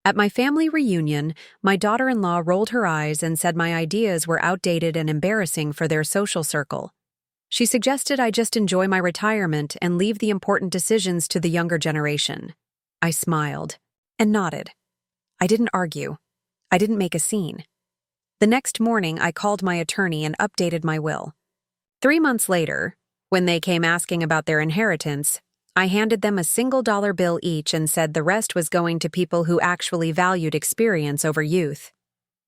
At my family reunion, my daughter-in-law rolled her eyes and said my ideas were outdated and embarrassing for their social circle. She suggested I just enjoy my retirement and leave the important decisions to the younger generation. I smiled and nodded. I didn't argue. I didn't make a scene. The next morning, I called my attorney and updated my will. 3 months later, when they came asking about their inheritance, I handed them a $1 bill each and said the rest was going to people who actually valued experience over youth.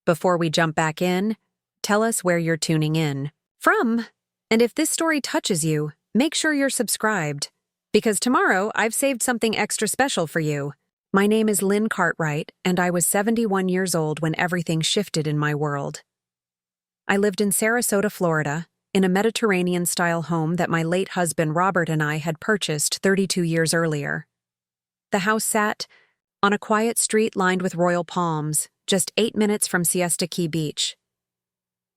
Before we jump back in, tell us where you're tuning in from. And if this story touches you, make sure you're subscribed. Because tomorrow, I've saved something extra special for you. My name is Lynn Cartwright, and I was 71 years old when everything shifted in my world. I lived in Sarasota, Florida, in a Mediterranean-style home that my late husband Robert and I had purchased 32 years earlier. The house sat on a quiet street lined with royal palms, just 8 minutes from Siesta Key Beach.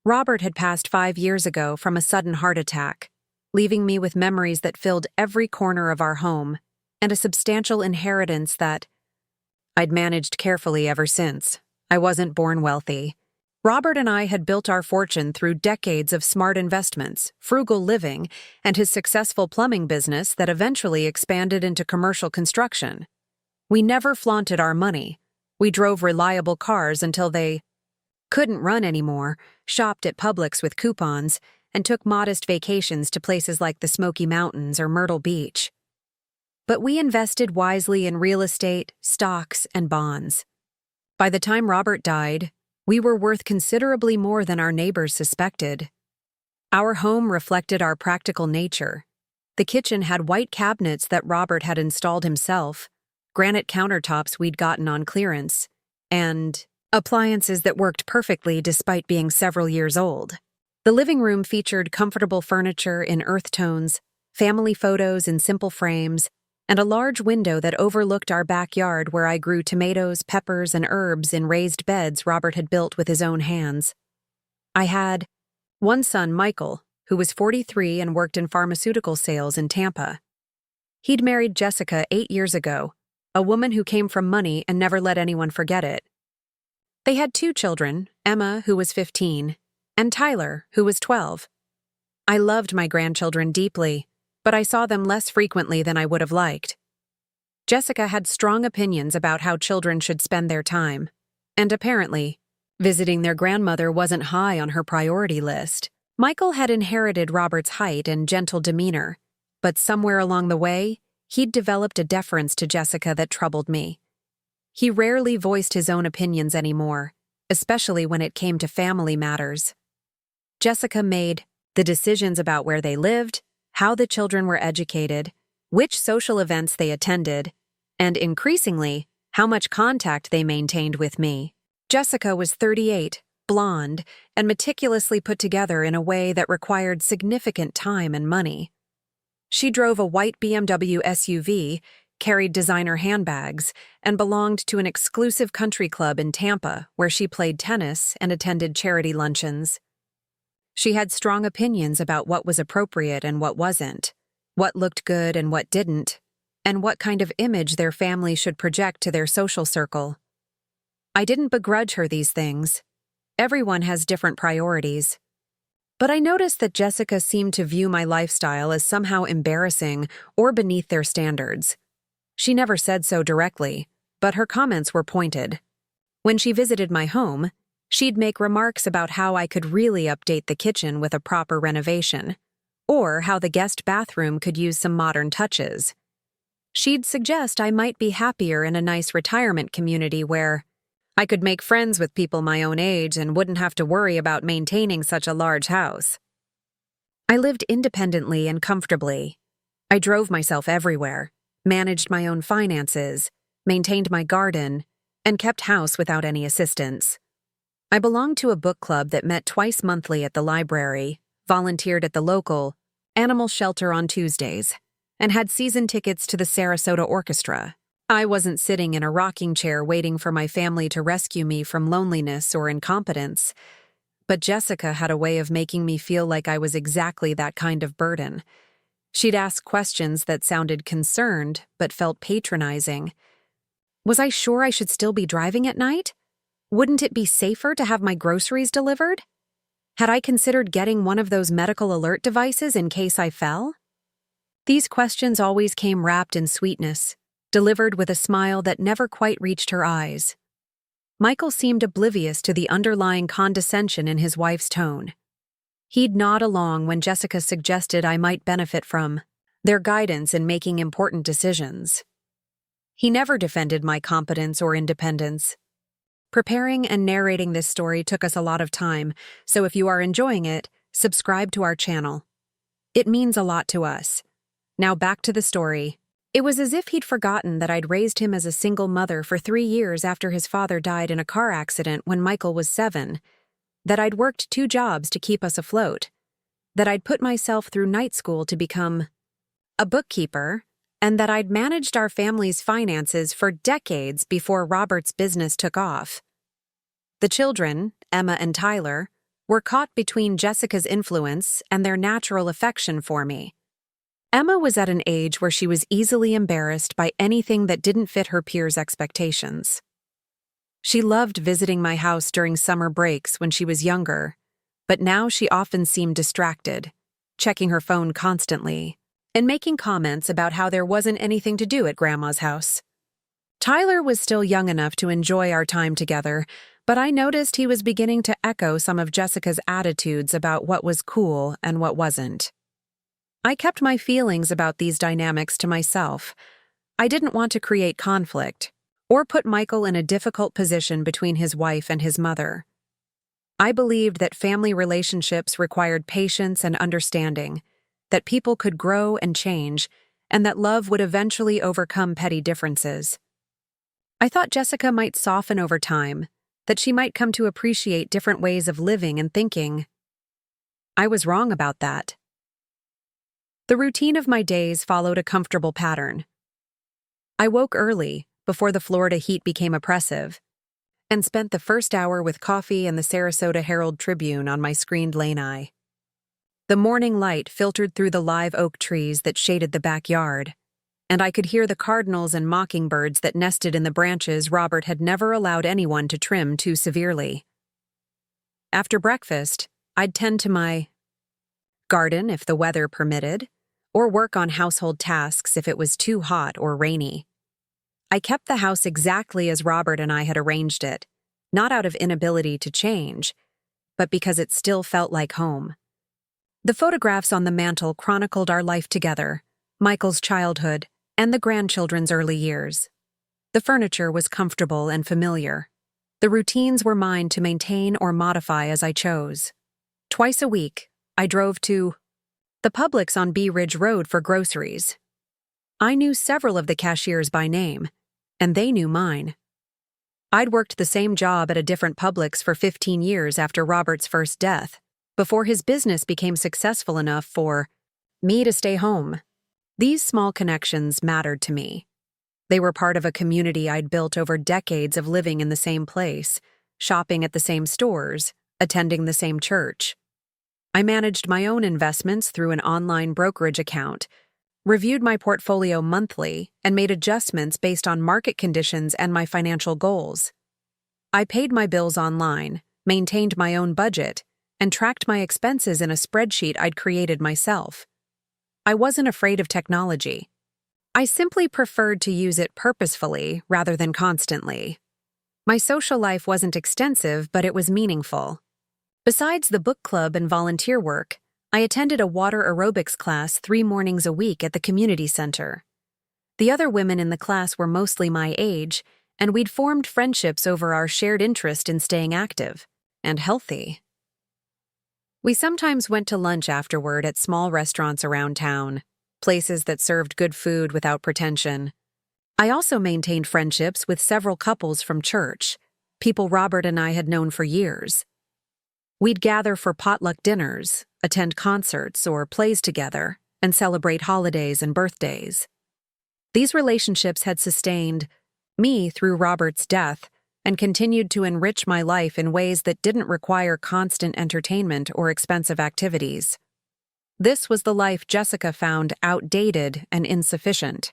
Robert had passed 5 years ago from a sudden heart attack, leaving me with memories that filled every corner of our home and a substantial inheritance that I'd managed carefully ever since. I wasn't born wealthy. Robert and I had built our fortune through decades of smart investments, frugal living, and his successful plumbing business that eventually expanded into commercial construction. We never flaunted our money. We drove reliable cars until they couldn't run anymore, shopped at Publix with coupons, and took modest vacations to places like the Smoky Mountains or Myrtle Beach. But we invested wisely in real estate, stocks, and bonds. By the time Robert died, we were worth considerably more than our neighbors suspected. Our home reflected our practical nature. The kitchen had white cabinets that Robert had installed himself, granite countertops we'd gotten on clearance, and appliances that worked perfectly despite being several years old. The living room featured comfortable furniture in earth tones, family photos in simple frames, and a large window that overlooked our backyard where I grew tomatoes, peppers, and herbs in raised beds Robert had built with his own hands. I had one son, Michael, who was 43 and worked in pharmaceutical sales in Tampa. He'd married Jessica 8 years ago, a woman who came from money and never let anyone forget it. They had 2 children, Emma, who was 15, and Tyler, who was 12. I loved my grandchildren deeply, but I saw them less frequently than I would have liked. Jessica had strong opinions about how children should spend their time, and apparently, visiting their grandmother wasn't high on her priority list. Michael had inherited Robert's height and gentle demeanor, but somewhere along the way, he'd developed a deference to Jessica that troubled me. He rarely voiced his own opinions anymore, especially when it came to family matters. Jessica made the decisions about where they lived, how the children were educated, which social events they attended, and increasingly, how much contact they maintained with me. Jessica was 38, blonde, and meticulously put together in a way that required significant time and money. She drove a white BMW SUV, carried designer handbags, and belonged to an exclusive country club in Tampa where she played tennis and attended charity luncheons. She had strong opinions about what was appropriate and what wasn't, what looked good and what didn't, and what kind of image their family should project to their social circle. I didn't begrudge her these things. Everyone has different priorities. But I noticed that Jessica seemed to view my lifestyle as somehow embarrassing or beneath their standards. She never said so directly, but her comments were pointed. When she visited my home, she'd make remarks about how I could really update the kitchen with a proper renovation, or how the guest bathroom could use some modern touches. She'd suggest I might be happier in a nice retirement community where I could make friends with people my own age and wouldn't have to worry about maintaining such a large house. I lived independently and comfortably. I drove myself everywhere, managed my own finances, maintained my garden, and kept house without any assistance. I belonged to a book club that met twice monthly at the library, volunteered at the local animal shelter on Tuesdays, and had season tickets to the Sarasota Orchestra. I wasn't sitting in a rocking chair waiting for my family to rescue me from loneliness or incompetence, but Jessica had a way of making me feel like I was exactly that kind of burden. She'd ask questions that sounded concerned but felt patronizing. Was I sure I should still be driving at night? Wouldn't it be safer to have my groceries delivered? Had I considered getting one of those medical alert devices in case I fell? These questions always came wrapped in sweetness, delivered with a smile that never quite reached her eyes. Michael seemed oblivious to the underlying condescension in his wife's tone. He'd nod along when Jessica suggested I might benefit from their guidance in making important decisions. He never defended my competence or independence. Preparing and narrating this story took us a lot of time, so if you are enjoying it, subscribe to our channel. It means a lot to us. Now back to the story. It was as if he'd forgotten that I'd raised him as a single mother for 3 years after his father died in a car accident when Michael was 7, that I'd worked 2 jobs to keep us afloat, that I'd put myself through night school to become a bookkeeper, and that I'd managed our family's finances for decades before Robert's business took off. The children, Emma and Tyler, were caught between Jessica's influence and their natural affection for me. Emma was at an age where she was easily embarrassed by anything that didn't fit her peers' expectations. She loved visiting my house during summer breaks when she was younger, but now she often seemed distracted, checking her phone constantly, and making comments about how there wasn't anything to do at Grandma's house. Tyler was still young enough to enjoy our time together, but I noticed he was beginning to echo some of Jessica's attitudes about what was cool and what wasn't. I kept my feelings about these dynamics to myself. I didn't want to create conflict or put Michael in a difficult position between his wife and his mother. I believed that family relationships required patience and understanding, that people could grow and change, and that love would eventually overcome petty differences. I thought Jessica might soften over time, that she might come to appreciate different ways of living and thinking. I was wrong about that. The routine of my days followed a comfortable pattern. I woke early, before the Florida heat became oppressive, and spent the first hour with coffee and the Sarasota Herald-Tribune on my screened lane-eye. The morning light filtered through the live oak trees that shaded the backyard, and I could hear the cardinals and mockingbirds that nested in the branches Robert had never allowed anyone to trim too severely. After breakfast, I'd tend to my garden if the weather permitted, or work on household tasks if it was too hot or rainy. I kept the house exactly as Robert and I had arranged it, not out of inability to change, but because it still felt like home. The photographs on the mantel chronicled our life together, Michael's childhood, and the grandchildren's early years. The furniture was comfortable and familiar. The routines were mine to maintain or modify as I chose. Twice a week, I drove to the Publix on Bee Ridge Road for groceries. I knew several of the cashiers by name, and they knew mine. I'd worked the same job at a different Publix for 15 years after Robert's first death, before his business became successful enough for me to stay home. These small connections mattered to me. They were part of a community I'd built over decades of living in the same place, shopping at the same stores, attending the same church. I managed my own investments through an online brokerage account, reviewed my portfolio monthly, and made adjustments based on market conditions and my financial goals. I paid my bills online, maintained my own budget, and tracked my expenses in a spreadsheet I'd created myself. I wasn't afraid of technology. I simply preferred to use it purposefully rather than constantly. My social life wasn't extensive, but it was meaningful. Besides the book club and volunteer work, I attended a water aerobics class 3 mornings a week at the community center. The other women in the class were mostly my age, and we'd formed friendships over our shared interest in staying active and healthy. We sometimes went to lunch afterward at small restaurants around town, places that served good food without pretension. I also maintained friendships with several couples from church, people Robert and I had known for years. We'd gather for potluck dinners, attend concerts or plays together, and celebrate holidays and birthdays. These relationships had sustained me through Robert's death and continued to enrich my life in ways that didn't require constant entertainment or expensive activities. This was the life Jessica found outdated and insufficient.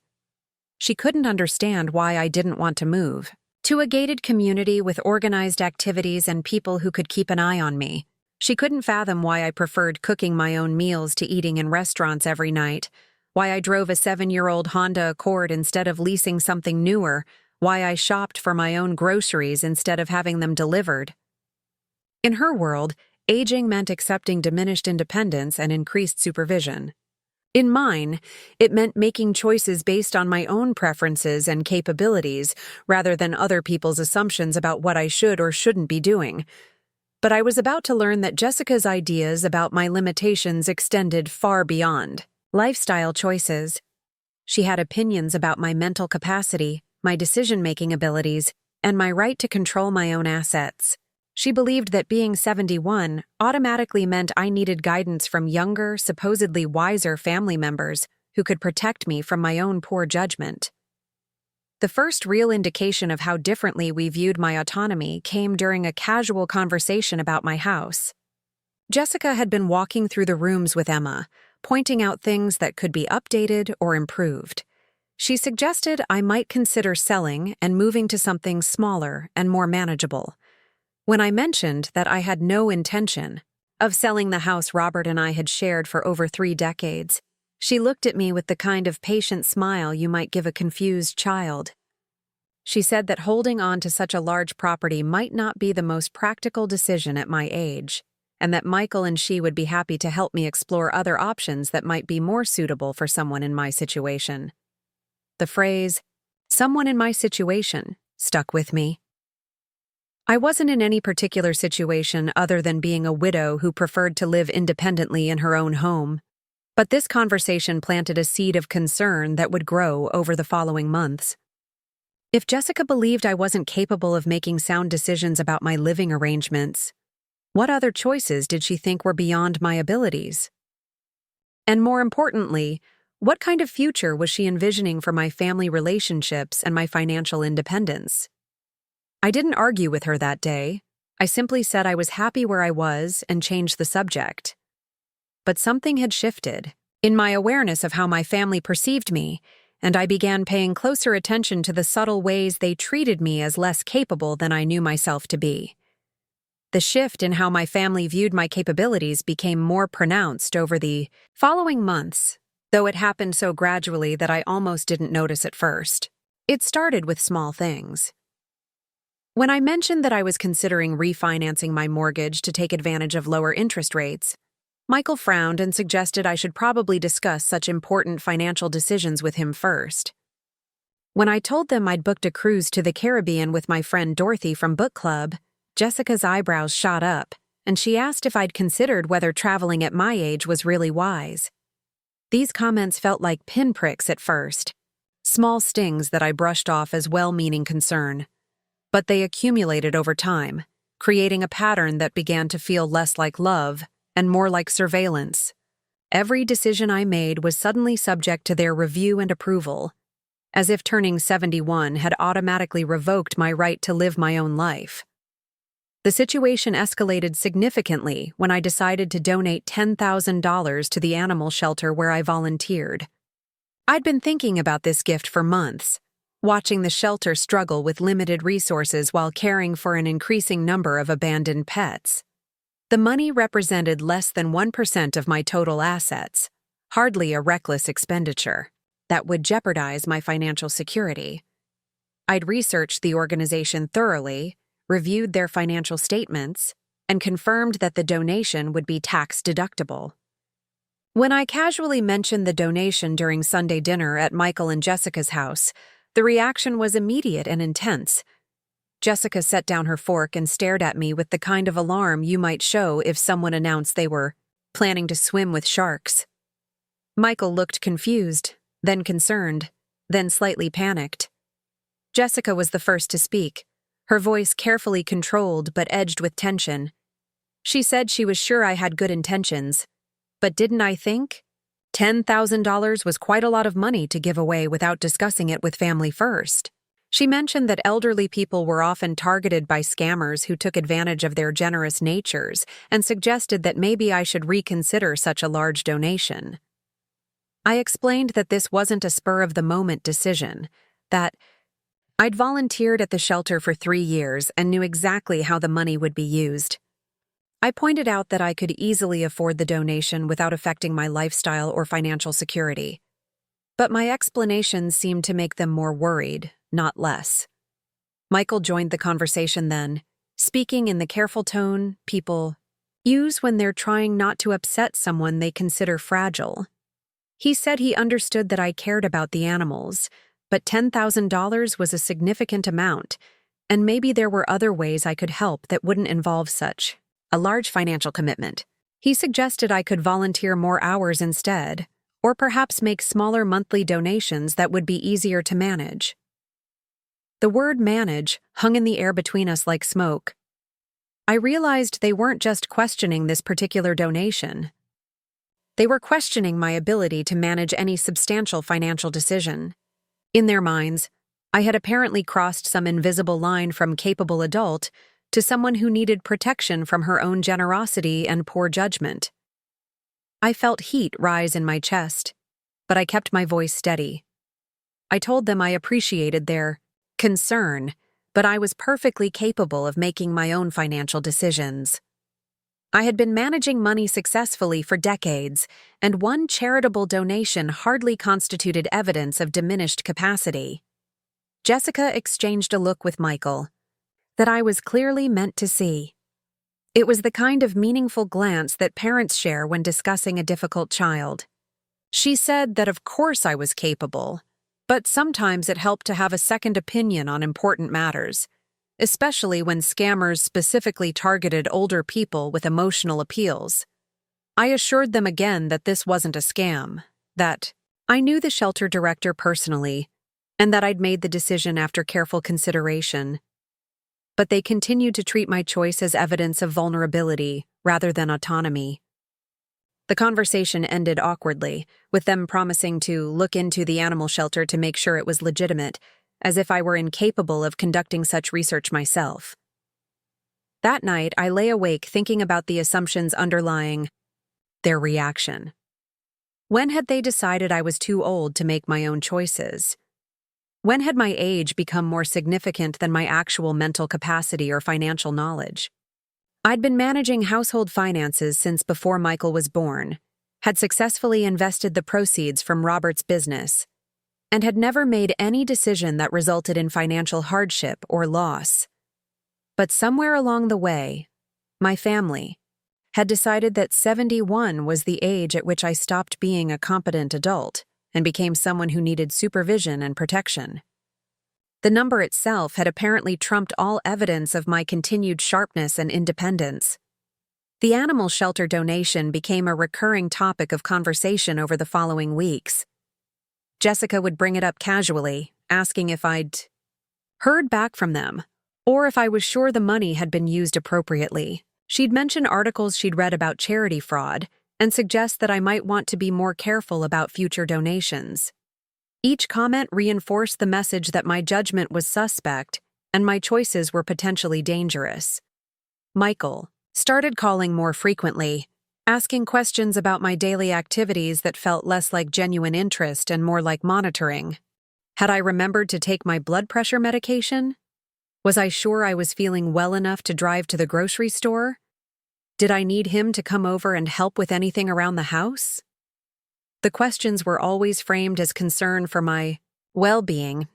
She couldn't understand why I didn't want to move to a gated community with organized activities and people who could keep an eye on me. She couldn't fathom why I preferred cooking my own meals to eating in restaurants every night, why I drove a 7-year-old Honda Accord instead of leasing something newer, why I shopped for my own groceries instead of having them delivered. In her world, aging meant accepting diminished independence and increased supervision. In mine, it meant making choices based on my own preferences and capabilities rather than other people's assumptions about what I should or shouldn't be doing. But I was about to learn that Jessica's ideas about my limitations extended far beyond lifestyle choices. She had opinions about my mental capacity, my decision-making abilities, and my right to control my own assets. She believed that being 71 automatically meant I needed guidance from younger, supposedly wiser family members who could protect me from my own poor judgment. The first real indication of how differently we viewed my autonomy came during a casual conversation about my house. Jessica had been walking through the rooms with Emma, pointing out things that could be updated or improved. She suggested I might consider selling and moving to something smaller and more manageable. When I mentioned that I had no intention of selling the house Robert and I had shared for over 3 decades, she looked at me with the kind of patient smile you might give a confused child. She said that holding on to such a large property might not be the most practical decision at my age, and that Michael and she would be happy to help me explore other options that might be more suitable for someone in my situation. The phrase, "someone in my situation," stuck with me. I wasn't in any particular situation other than being a widow who preferred to live independently in her own home. But this conversation planted a seed of concern that would grow over the following months. If Jessica believed I wasn't capable of making sound decisions about my living arrangements, what other choices did she think were beyond my abilities? And more importantly, what kind of future was she envisioning for my family relationships and my financial independence? I didn't argue with her that day. I simply said I was happy where I was and changed the subject. But something had shifted in my awareness of how my family perceived me, and I began paying closer attention to the subtle ways they treated me as less capable than I knew myself to be. The shift in how my family viewed my capabilities became more pronounced over the following months, though it happened so gradually that I almost didn't notice at first. It started with small things. When I mentioned that I was considering refinancing my mortgage to take advantage of lower interest rates, Michael frowned and suggested I should probably discuss such important financial decisions with him first. When I told them I'd booked a cruise to the Caribbean with my friend Dorothy from book club, Jessica's eyebrows shot up, and she asked if I'd considered whether traveling at my age was really wise. These comments felt like pinpricks at first, small stings that I brushed off as well-meaning concern. But they accumulated over time, creating a pattern that began to feel less like love and more like surveillance. Every decision I made was suddenly subject to their review and approval, as if turning 71 had automatically revoked my right to live my own life. The situation escalated significantly when I decided to donate $10,000 to the animal shelter where I volunteered. I'd been thinking about this gift for months, watching the shelter struggle with limited resources while caring for an increasing number of abandoned pets. The money represented less than 1% of my total assets, hardly a reckless expenditure that would jeopardize my financial security. I'd researched the organization thoroughly, reviewed their financial statements, and confirmed that the donation would be tax-deductible. When I casually mentioned the donation during Sunday dinner at Michael and Jessica's house, the reaction was immediate and intense. Jessica set down her fork and stared at me with the kind of alarm you might show if someone announced they were planning to swim with sharks. Michael looked confused, then concerned, then slightly panicked. Jessica was the first to speak, her voice carefully controlled but edged with tension. She said she was sure I had good intentions, but didn't I think? $10,000 was quite a lot of money to give away without discussing it with family first. She mentioned that elderly people were often targeted by scammers who took advantage of their generous natures and suggested that maybe I should reconsider such a large donation. I explained that this wasn't a spur-of-the-moment decision, that I'd volunteered at the shelter for 3 years and knew exactly how the money would be used. I pointed out that I could easily afford the donation without affecting my lifestyle or financial security. But my explanations seemed to make them more worried, not less. Michael joined the conversation then, speaking in the careful tone people use when they're trying not to upset someone they consider fragile. He said he understood that I cared about the animals, but $10,000 was a significant amount, and maybe there were other ways I could help that wouldn't involve such a large financial commitment. He suggested I could volunteer more hours instead, or perhaps make smaller monthly donations that would be easier to manage. The word manage hung in the air between us like smoke. I realized they weren't just questioning this particular donation. They were questioning my ability to manage any substantial financial decision. In their minds, I had apparently crossed some invisible line from capable adult to someone who needed protection from her own generosity and poor judgment. I felt heat rise in my chest, but I kept my voice steady. I told them I appreciated their concern, but I was perfectly capable of making my own financial decisions. I had been managing money successfully for decades, and one charitable donation hardly constituted evidence of diminished capacity. Jessica exchanged a look with Michael that I was clearly meant to see. It was the kind of meaningful glance that parents share when discussing a difficult child. She said that of course I was capable, but sometimes it helped to have a second opinion on important matters, especially when scammers specifically targeted older people with emotional appeals. I assured them again that this wasn't a scam, that I knew the shelter director personally, and that I'd made the decision after careful consideration. But they continued to treat my choice as evidence of vulnerability rather than autonomy. The conversation ended awkwardly, with them promising to look into the animal shelter to make sure it was legitimate, as if I were incapable of conducting such research myself. That night, I lay awake thinking about the assumptions underlying their reaction. When had they decided I was too old to make my own choices? When had my age become more significant than my actual mental capacity or financial knowledge? I'd been managing household finances since before Michael was born, had successfully invested the proceeds from Robert's business, and had never made any decision that resulted in financial hardship or loss. But somewhere along the way, my family had decided that 71 was the age at which I stopped being a competent adult and became someone who needed supervision and protection. The number itself had apparently trumped all evidence of my continued sharpness and independence. The animal shelter donation became a recurring topic of conversation over the following weeks. Jessica would bring it up casually, asking if I'd heard back from them, or if I was sure the money had been used appropriately. She'd mention articles she'd read about charity fraud and suggest that I might want to be more careful about future donations. Each comment reinforced the message that my judgment was suspect and my choices were potentially dangerous. Michael started calling more frequently, asking questions about my daily activities that felt less like genuine interest and more like monitoring. Had I remembered to take my blood pressure medication? Was I sure I was feeling well enough to drive to the grocery store? Did I need him to come over and help with anything around the house? The questions were always framed as concern for my well-being,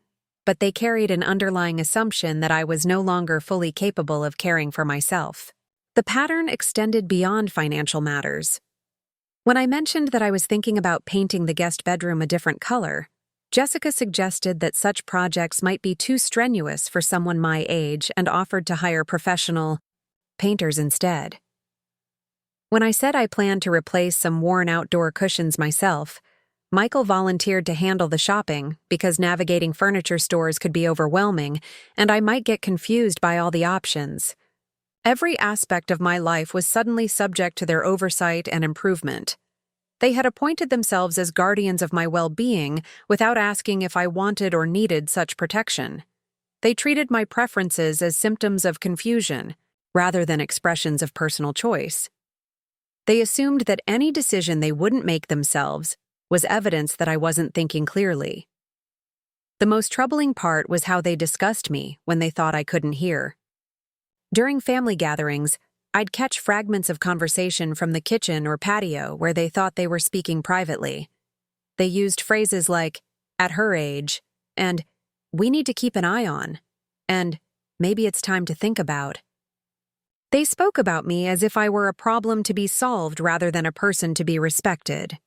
but they carried an underlying assumption that I was no longer fully capable of caring for myself. The pattern extended beyond financial matters. When I mentioned that I was thinking about painting the guest bedroom a different color, Jessica suggested that such projects might be too strenuous for someone my age and offered to hire professional painters instead. When I said I planned to replace some worn outdoor cushions myself, Michael volunteered to handle the shopping because navigating furniture stores could be overwhelming and I might get confused by all the options. Every aspect of my life was suddenly subject to their oversight and improvement. They had appointed themselves as guardians of my well-being without asking if I wanted or needed such protection. They treated my preferences as symptoms of confusion rather than expressions of personal choice. They assumed that any decision they wouldn't make themselves was evidence that I wasn't thinking clearly. The most troubling part was how they discussed me when they thought I couldn't hear. During family gatherings, I'd catch fragments of conversation from the kitchen or patio where they thought they were speaking privately. They used phrases like, "at her age," and "we need to keep an eye on," and "maybe it's time to think about." They spoke about me as if I were a problem to be solved rather than a person to be respected.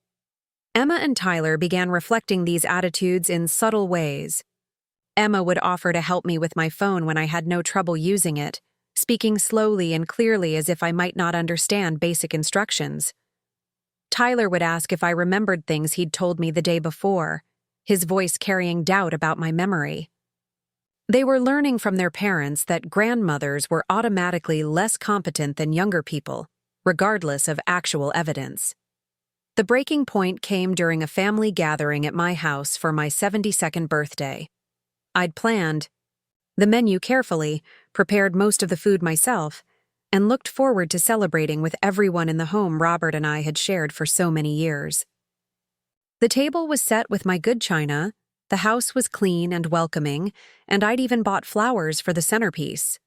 Emma and Tyler began reflecting these attitudes in subtle ways. Emma would offer to help me with my phone when I had no trouble using it, speaking slowly and clearly as if I might not understand basic instructions. Tyler would ask if I remembered things he'd told me the day before, his voice carrying doubt about my memory. They were learning from their parents that grandmothers were automatically less competent than younger people, regardless of actual evidence. The breaking point came during a family gathering at my house for my 72nd birthday. I'd planned the menu carefully, prepared most of the food myself, and looked forward to celebrating with everyone in the home Robert and I had shared for so many years. The table was set with my good china, the house was clean and welcoming, and I'd even bought flowers for the centerpiece.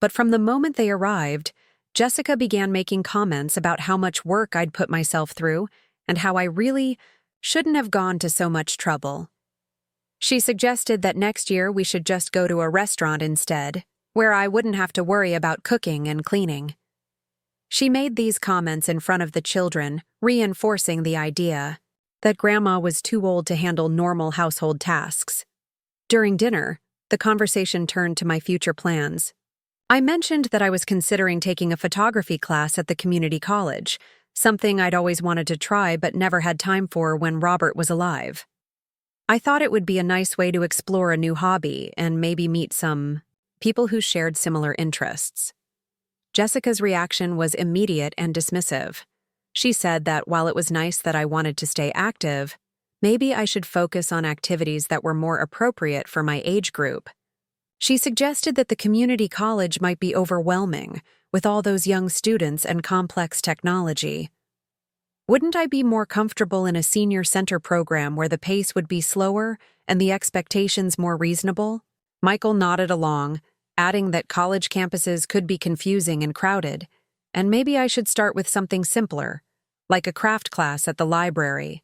But from the moment they arrived, Jessica began making comments about how much work I'd put myself through and how I really shouldn't have gone to so much trouble. She suggested that next year we should just go to a restaurant instead, where I wouldn't have to worry about cooking and cleaning. She made these comments in front of the children, reinforcing the idea that Grandma was too old to handle normal household tasks. During dinner, the conversation turned to my future plans. I mentioned that I was considering taking a photography class at the community college, something I'd always wanted to try but never had time for when Robert was alive. I thought it would be a nice way to explore a new hobby and maybe meet some people who shared similar interests. Jessica's reaction was immediate and dismissive. She said that while it was nice that I wanted to stay active, maybe I should focus on activities that were more appropriate for my age group. She suggested that the community college might be overwhelming, with all those young students and complex technology. Wouldn't I be more comfortable in a senior center program where the pace would be slower and the expectations more reasonable? Michael nodded along, adding that college campuses could be confusing and crowded, and maybe I should start with something simpler, like a craft class at the library.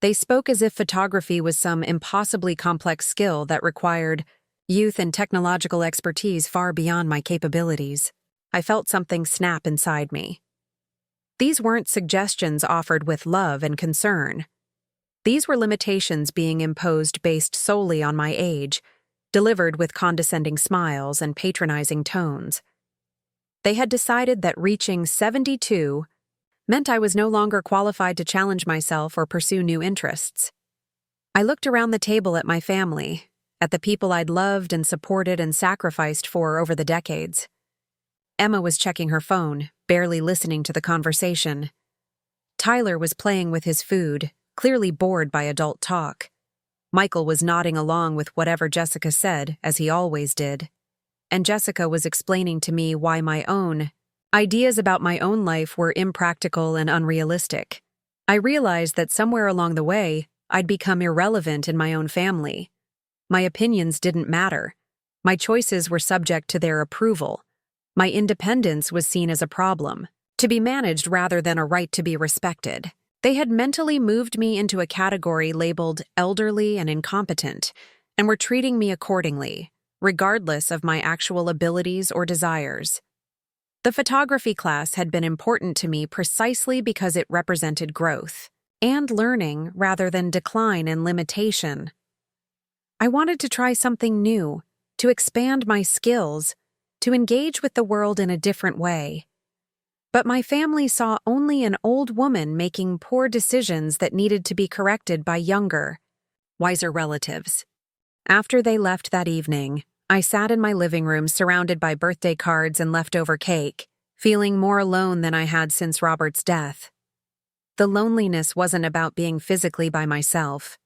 They spoke as if photography was some impossibly complex skill that required youth and technological expertise far beyond my capabilities. I felt something snap inside me. These weren't suggestions offered with love and concern. These were limitations being imposed based solely on my age, delivered with condescending smiles and patronizing tones. They had decided that reaching 72 meant I was no longer qualified to challenge myself or pursue new interests. I looked around the table at my family, at the people I'd loved and supported and sacrificed for over the decades. Emma was checking her phone, barely listening to the conversation. Tyler was playing with his food, clearly bored by adult talk. Michael was nodding along with whatever Jessica said, as he always did. And Jessica was explaining to me why my own ideas about my own life were impractical and unrealistic. I realized that somewhere along the way, I'd become irrelevant in my own family. My opinions didn't matter. My choices were subject to their approval. My independence was seen as a problem, to be managed rather than a right to be respected. They had mentally moved me into a category labeled elderly and incompetent, and were treating me accordingly, regardless of my actual abilities or desires. The photography class had been important to me precisely because it represented growth and learning rather than decline and limitation. I wanted to try something new, to expand my skills, to engage with the world in a different way. But my family saw only an old woman making poor decisions that needed to be corrected by younger, wiser relatives. After they left that evening, I sat in my living room surrounded by birthday cards and leftover cake, feeling more alone than I had since Robert's death. The loneliness wasn't about being physically by myself.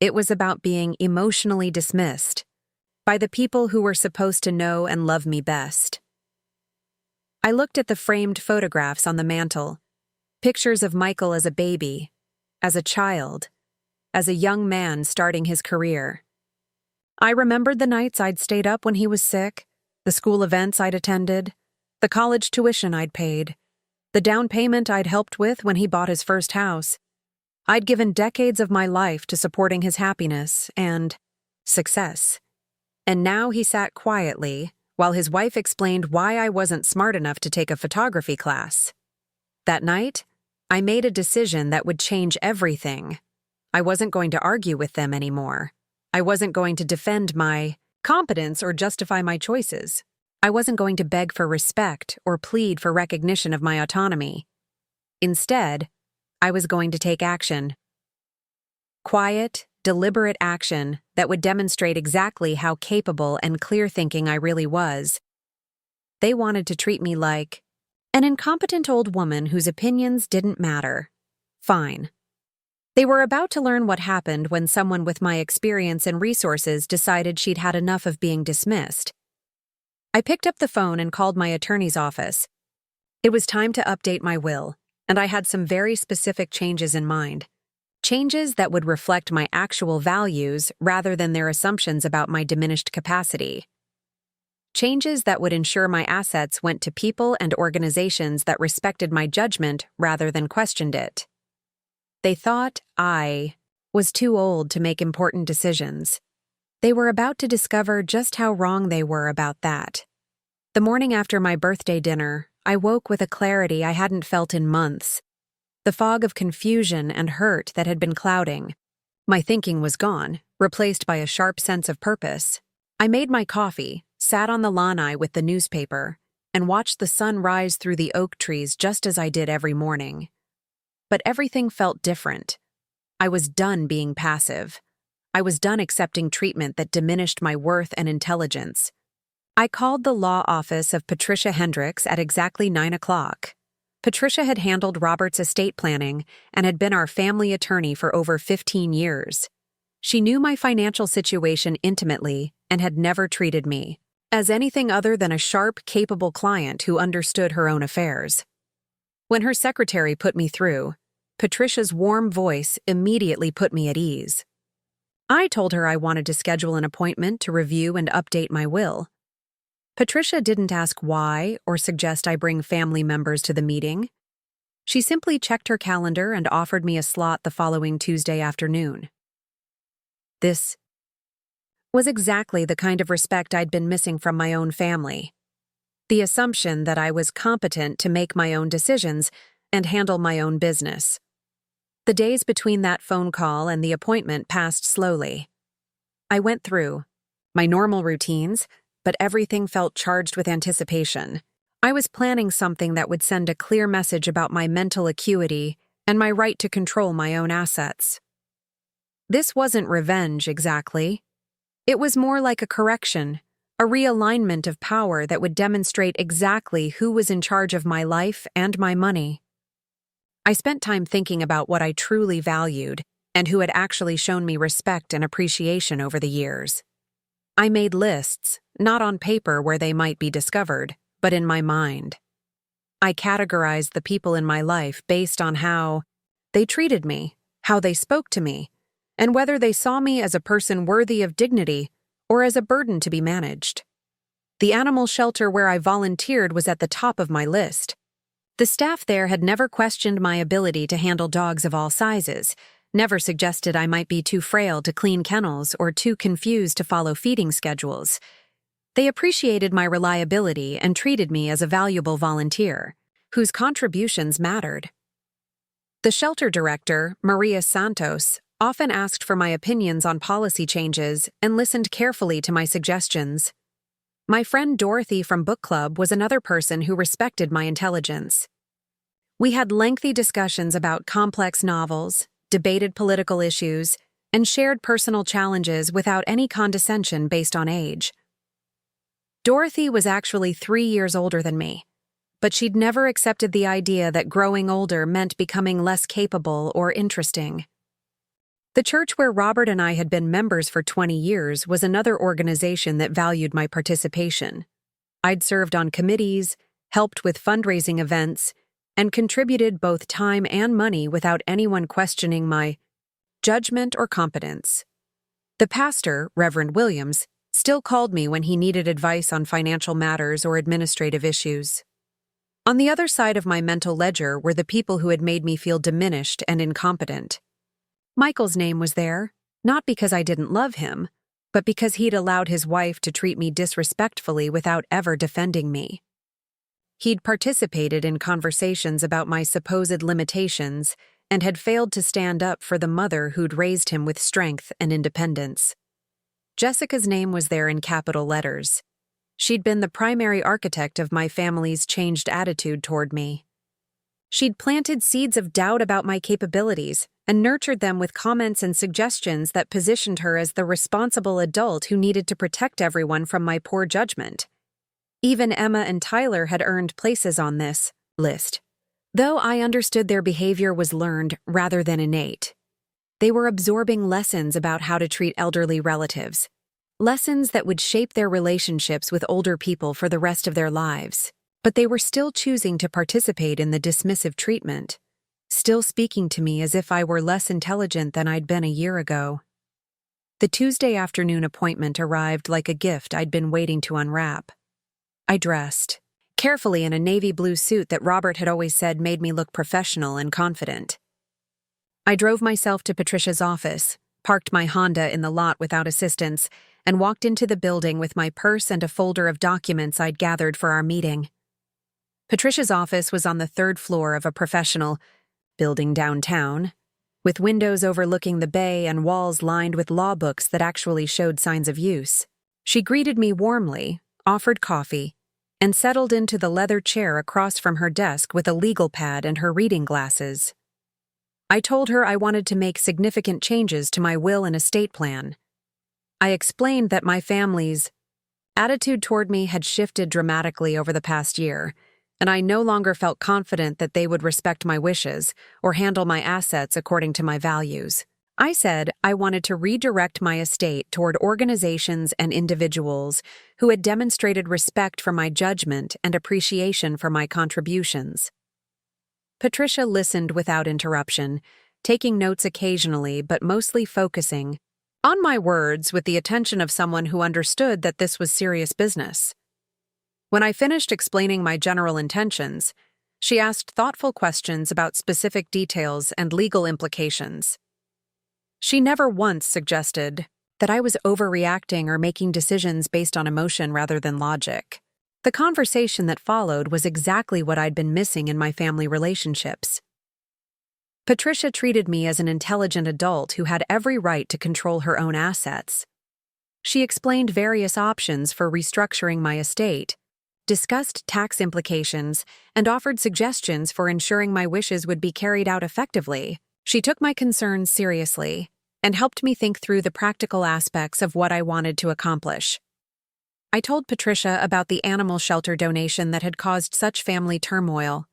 It was about being emotionally dismissed by the people who were supposed to know and love me best. I looked at the framed photographs on the mantel, pictures of Michael as a baby, as a child, as a young man starting his career. I remembered the nights I'd stayed up when he was sick, the school events I'd attended, the college tuition I'd paid, the down payment I'd helped with when he bought his first house. I'd given decades of my life to supporting his happiness and success. And now he sat quietly while his wife explained why I wasn't smart enough to take a photography class. That night, I made a decision that would change everything. I wasn't going to argue with them anymore. I wasn't going to defend my competence or justify my choices. I wasn't going to beg for respect or plead for recognition of my autonomy. Instead, I was going to take action. Quiet, deliberate action that would demonstrate exactly how capable and clear-thinking I really was. They wanted to treat me like an incompetent old woman whose opinions didn't matter. Fine. They were about to learn what happened when someone with my experience and resources decided she'd had enough of being dismissed. I picked up the phone and called my attorney's office. It was time to update my will, and I had some very specific changes in mind. Changes that would reflect my actual values rather than their assumptions about my diminished capacity. Changes that would ensure my assets went to people and organizations that respected my judgment rather than questioned it. They thought I was too old to make important decisions. They were about to discover just how wrong they were about that. The morning after my birthday dinner, I woke with a clarity I hadn't felt in months. The fog of confusion and hurt that had been clouding. My thinking was gone, replaced by a sharp sense of purpose. I made my coffee, sat on the lanai with the newspaper, and watched the sun rise through the oak trees just as I did every morning. But everything felt different. I was done being passive. I was done accepting treatment that diminished my worth and intelligence. I called the law office of Patricia Hendricks at exactly 9 o'clock. Patricia had handled Robert's estate planning and had been our family attorney for over 15 years. She knew my financial situation intimately and had never treated me as anything other than a sharp, capable client who understood her own affairs. When her secretary put me through, Patricia's warm voice immediately put me at ease. I told her I wanted to schedule an appointment to review and update my will. Patricia didn't ask why or suggest I bring family members to the meeting. She simply checked her calendar and offered me a slot the following Tuesday afternoon. This was exactly the kind of respect I'd been missing from my own family. The assumption that I was competent to make my own decisions and handle my own business. The days between that phone call and the appointment passed slowly. I went through my normal routines, but everything felt charged with anticipation. I was planning something that would send a clear message about my mental acuity and my right to control my own assets. This wasn't revenge, exactly. It was more like a correction, a realignment of power that would demonstrate exactly who was in charge of my life and my money. I spent time thinking about what I truly valued and who had actually shown me respect and appreciation over the years. I made lists, not on paper where they might be discovered, but in my mind. I categorized the people in my life based on how they treated me, how they spoke to me, and whether they saw me as a person worthy of dignity or as a burden to be managed. The animal shelter where I volunteered was at the top of my list. The staff there had never questioned my ability to handle dogs of all sizes, never suggested I might be too frail to clean kennels or too confused to follow feeding schedules. They appreciated my reliability and treated me as a valuable volunteer, whose contributions mattered. The shelter director, Maria Santos, often asked for my opinions on policy changes and listened carefully to my suggestions. My friend Dorothy from book club was another person who respected my intelligence. We had lengthy discussions about complex novels, debated political issues, and shared personal challenges without any condescension based on age. Dorothy was actually 3 years older than me, but she'd never accepted the idea that growing older meant becoming less capable or interesting. The church where Robert and I had been members for 20 years was another organization that valued my participation. I'd served on committees, helped with fundraising events, and contributed both time and money without anyone questioning my judgment or competence. The pastor, Reverend Williams, still called me when he needed advice on financial matters or administrative issues. On the other side of my mental ledger were the people who had made me feel diminished and incompetent. Michael's name was there, not because I didn't love him, but because he'd allowed his wife to treat me disrespectfully without ever defending me. He'd participated in conversations about my supposed limitations and had failed to stand up for the mother who'd raised him with strength and independence. Jessica's name was there in capital letters. She'd been the primary architect of my family's changed attitude toward me. She'd planted seeds of doubt about my capabilities and nurtured them with comments and suggestions that positioned her as the responsible adult who needed to protect everyone from my poor judgment. Even Emma and Tyler had earned places on this list, though I understood their behavior was learned rather than innate. They were absorbing lessons about how to treat elderly relatives, lessons that would shape their relationships with older people for the rest of their lives. But they were still choosing to participate in the dismissive treatment, still speaking to me as if I were less intelligent than I'd been a year ago. The Tuesday afternoon appointment arrived like a gift I'd been waiting to unwrap. I dressed, carefully in a navy blue suit that Robert had always said made me look professional and confident. I drove myself to Patricia's office, parked my Honda in the lot without assistance, and walked into the building with my purse and a folder of documents I'd gathered for our meeting. Patricia's office was on the third floor of a professional building downtown, with windows overlooking the bay and walls lined with law books that actually showed signs of use. She greeted me warmly, offered coffee, and settled into the leather chair across from her desk with a legal pad and her reading glasses. I told her I wanted to make significant changes to my will and estate plan. I explained that my family's attitude toward me had shifted dramatically over the past year, and I no longer felt confident that they would respect my wishes or handle my assets according to my values. I said I wanted to redirect my estate toward organizations and individuals who had demonstrated respect for my judgment and appreciation for my contributions. Patricia listened without interruption, taking notes occasionally but mostly focusing on my words with the attention of someone who understood that this was serious business. When I finished explaining my general intentions, she asked thoughtful questions about specific details and legal implications. She never once suggested that I was overreacting or making decisions based on emotion rather than logic. The conversation that followed was exactly what I'd been missing in my family relationships. Patricia treated me as an intelligent adult who had every right to control her own assets. She explained various options for restructuring my estate, discussed tax implications, and offered suggestions for ensuring my wishes would be carried out effectively. She took my concerns seriously and helped me think through the practical aspects of what I wanted to accomplish. I told Patricia about the animal shelter donation that had caused such family turmoil.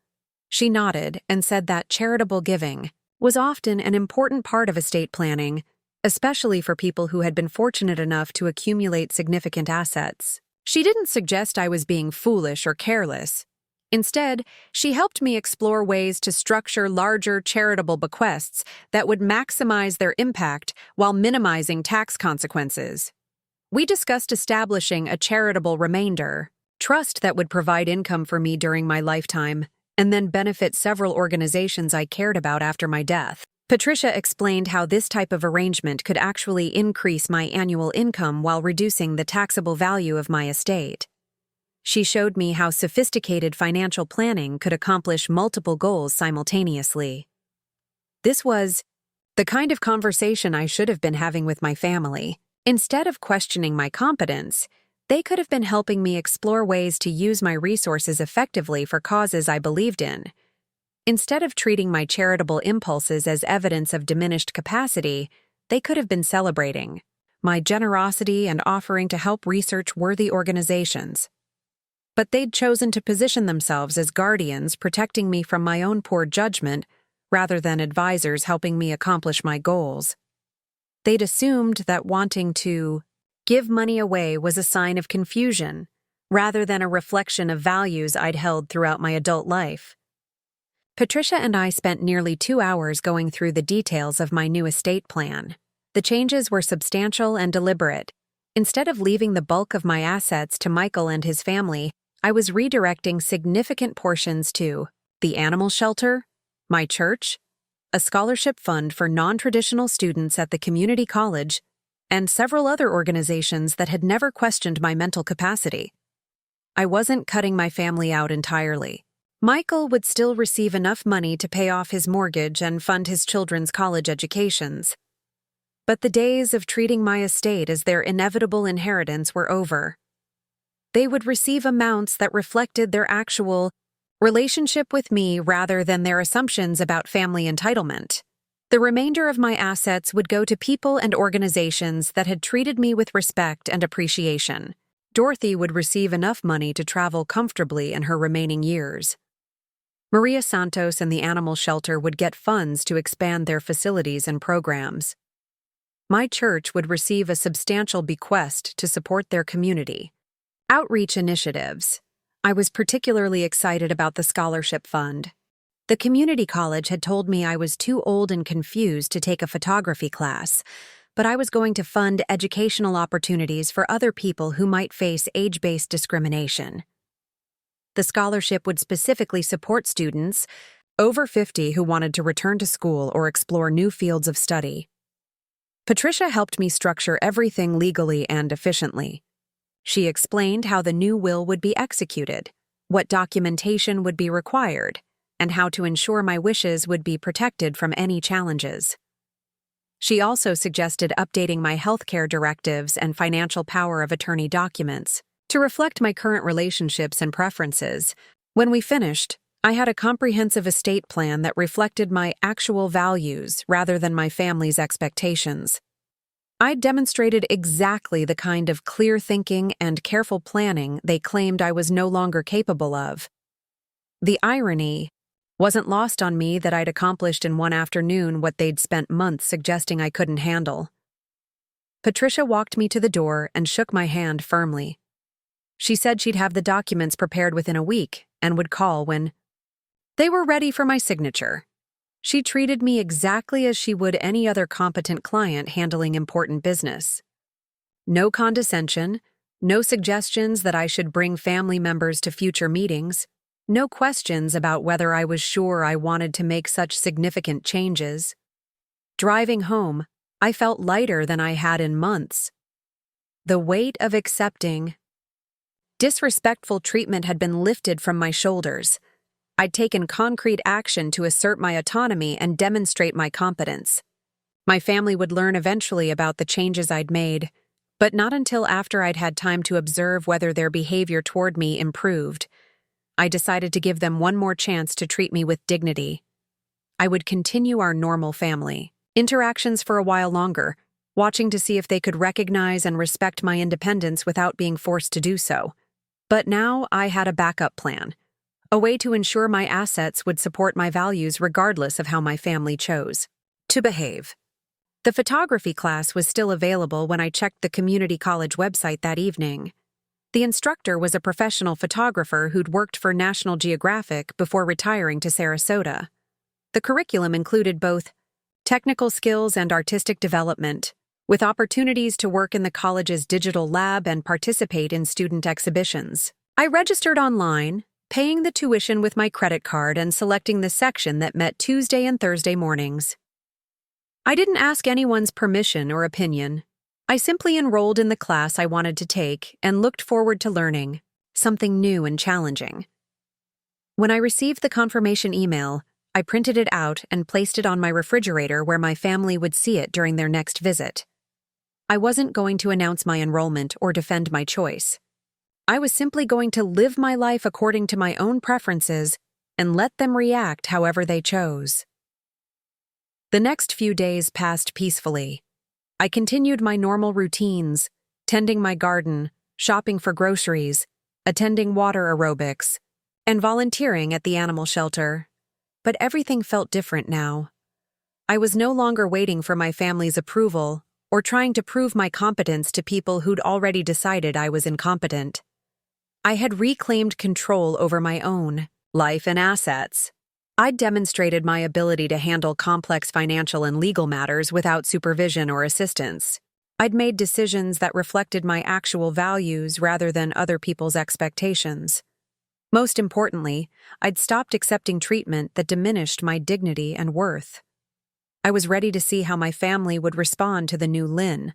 She nodded and said that charitable giving was often an important part of estate planning, especially for people who had been fortunate enough to accumulate significant assets. She didn't suggest I was being foolish or careless. Instead, she helped me explore ways to structure larger charitable bequests that would maximize their impact while minimizing tax consequences. We discussed establishing a charitable remainder trust that would provide income for me during my lifetime and then benefit several organizations I cared about after my death. Patricia explained how this type of arrangement could actually increase my annual income while reducing the taxable value of my estate. She showed me how sophisticated financial planning could accomplish multiple goals simultaneously. This was the kind of conversation I should have been having with my family. Instead of questioning my competence, they could have been helping me explore ways to use my resources effectively for causes I believed in. Instead of treating my charitable impulses as evidence of diminished capacity, they could have been celebrating my generosity and offering to help research-worthy organizations. But they'd chosen to position themselves as guardians protecting me from my own poor judgment rather than advisors helping me accomplish my goals. They'd assumed that wanting to give money away was a sign of confusion rather than a reflection of values I'd held throughout my adult life. Patricia and I spent nearly 2 hours going through the details of my new estate plan. The changes were substantial and deliberate. Instead of leaving the bulk of my assets to Michael and his family, I was redirecting significant portions to the animal shelter, my church, a scholarship fund for non-traditional students at the community college, and several other organizations that had never questioned my mental capacity. I wasn't cutting my family out entirely. Michael would still receive enough money to pay off his mortgage and fund his children's college educations. But the days of treating my estate as their inevitable inheritance were over. They would receive amounts that reflected their actual relationship with me rather than their assumptions about family entitlement. The remainder of my assets would go to people and organizations that had treated me with respect and appreciation. Dorothy would receive enough money to travel comfortably in her remaining years. Maria Santos and the animal shelter would get funds to expand their facilities and programs. My church would receive a substantial bequest to support their community. Outreach initiatives. I was particularly excited about the scholarship fund. The community college had told me I was too old and confused to take a photography class, but I was going to fund educational opportunities for other people who might face age-based discrimination. The scholarship would specifically support students over 50 who wanted to return to school or explore new fields of study. Patricia helped me structure everything legally and efficiently. She explained how the new will would be executed, what documentation would be required, and how to ensure my wishes would be protected from any challenges. She also suggested updating my healthcare directives and financial power of attorney documents to reflect my current relationships and preferences. When we finished, I had a comprehensive estate plan that reflected my actual values rather than my family's expectations. I demonstrated exactly the kind of clear thinking and careful planning they claimed I was no longer capable of. The irony wasn't lost on me that I'd accomplished in one afternoon what they'd spent months suggesting I couldn't handle. Patricia walked me to the door and shook my hand firmly. She said she'd have the documents prepared within a week and would call when they were ready for my signature. She treated me exactly as she would any other competent client handling important business. No condescension, no suggestions that I should bring family members to future meetings, no questions about whether I was sure I wanted to make such significant changes. Driving home, I felt lighter than I had in months. The weight of accepting disrespectful treatment had been lifted from my shoulders. I'd taken concrete action to assert my autonomy and demonstrate my competence. My family would learn eventually about the changes I'd made, but not until after I'd had time to observe whether their behavior toward me improved. I decided to give them one more chance to treat me with dignity. I would continue our normal family interactions for a while longer, watching to see if they could recognize and respect my independence without being forced to do so. But now I had a backup plan, a way to ensure my assets would support my values regardless of how my family chose to behave. The photography class was still available when I checked the community college website that evening. The instructor was a professional photographer who'd worked for National Geographic before retiring to Sarasota. The curriculum included both technical skills and artistic development, with opportunities to work in the college's digital lab and participate in student exhibitions. I registered online, paying the tuition with my credit card and selecting the section that met Tuesday and Thursday mornings. I didn't ask anyone's permission or opinion. I simply enrolled in the class I wanted to take and looked forward to learning something new and challenging. When I received the confirmation email, I printed it out and placed it on my refrigerator where my family would see it during their next visit. I wasn't going to announce my enrollment or defend my choice. I was simply going to live my life according to my own preferences and let them react however they chose. The next few days passed peacefully. I continued my normal routines, tending my garden, shopping for groceries, attending water aerobics, and volunteering at the animal shelter. But everything felt different now. I was no longer waiting for my family's approval or trying to prove my competence to people who'd already decided I was incompetent. I had reclaimed control over my own life and assets. I'd demonstrated my ability to handle complex financial and legal matters without supervision or assistance. I'd made decisions that reflected my actual values rather than other people's expectations. Most importantly, I'd stopped accepting treatment that diminished my dignity and worth. I was ready to see how my family would respond to the new Lynn,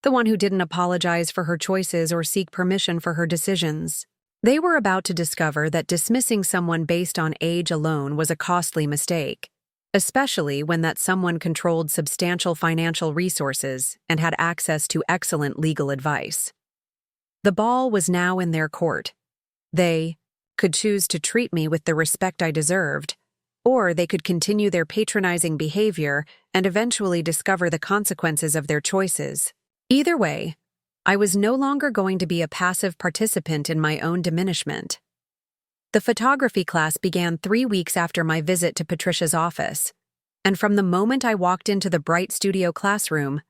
the one who didn't apologize for her choices or seek permission for her decisions. They were about to discover that dismissing someone based on age alone was a costly mistake, especially when that someone controlled substantial financial resources and had access to excellent legal advice. The ball was now in their court. They could choose to treat me with the respect I deserved, or they could continue their patronizing behavior and eventually discover the consequences of their choices. Either way, I was no longer going to be a passive participant in my own diminishment. The photography class began 3 weeks after my visit to Patricia's office, and from the moment I walked into the bright studio classroom,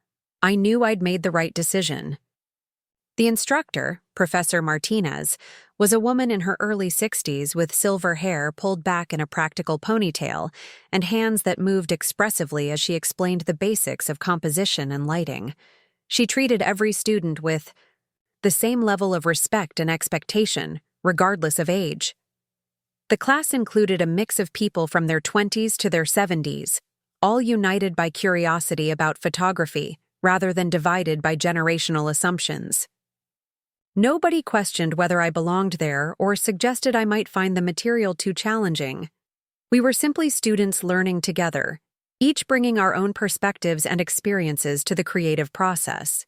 I knew I'd made the right decision. The instructor, Professor Martinez, was a woman in her early 60s with silver hair pulled back in a practical ponytail and hands that moved expressively as she explained the basics of composition and lighting. She treated every student with the same level of respect and expectation, regardless of age. The class included a mix of people from their 20s to their 70s, all united by curiosity about photography rather than divided by generational assumptions. Nobody questioned whether I belonged there or suggested I might find the material too challenging. We were simply students learning together, each bringing our own perspectives and experiences to the creative process.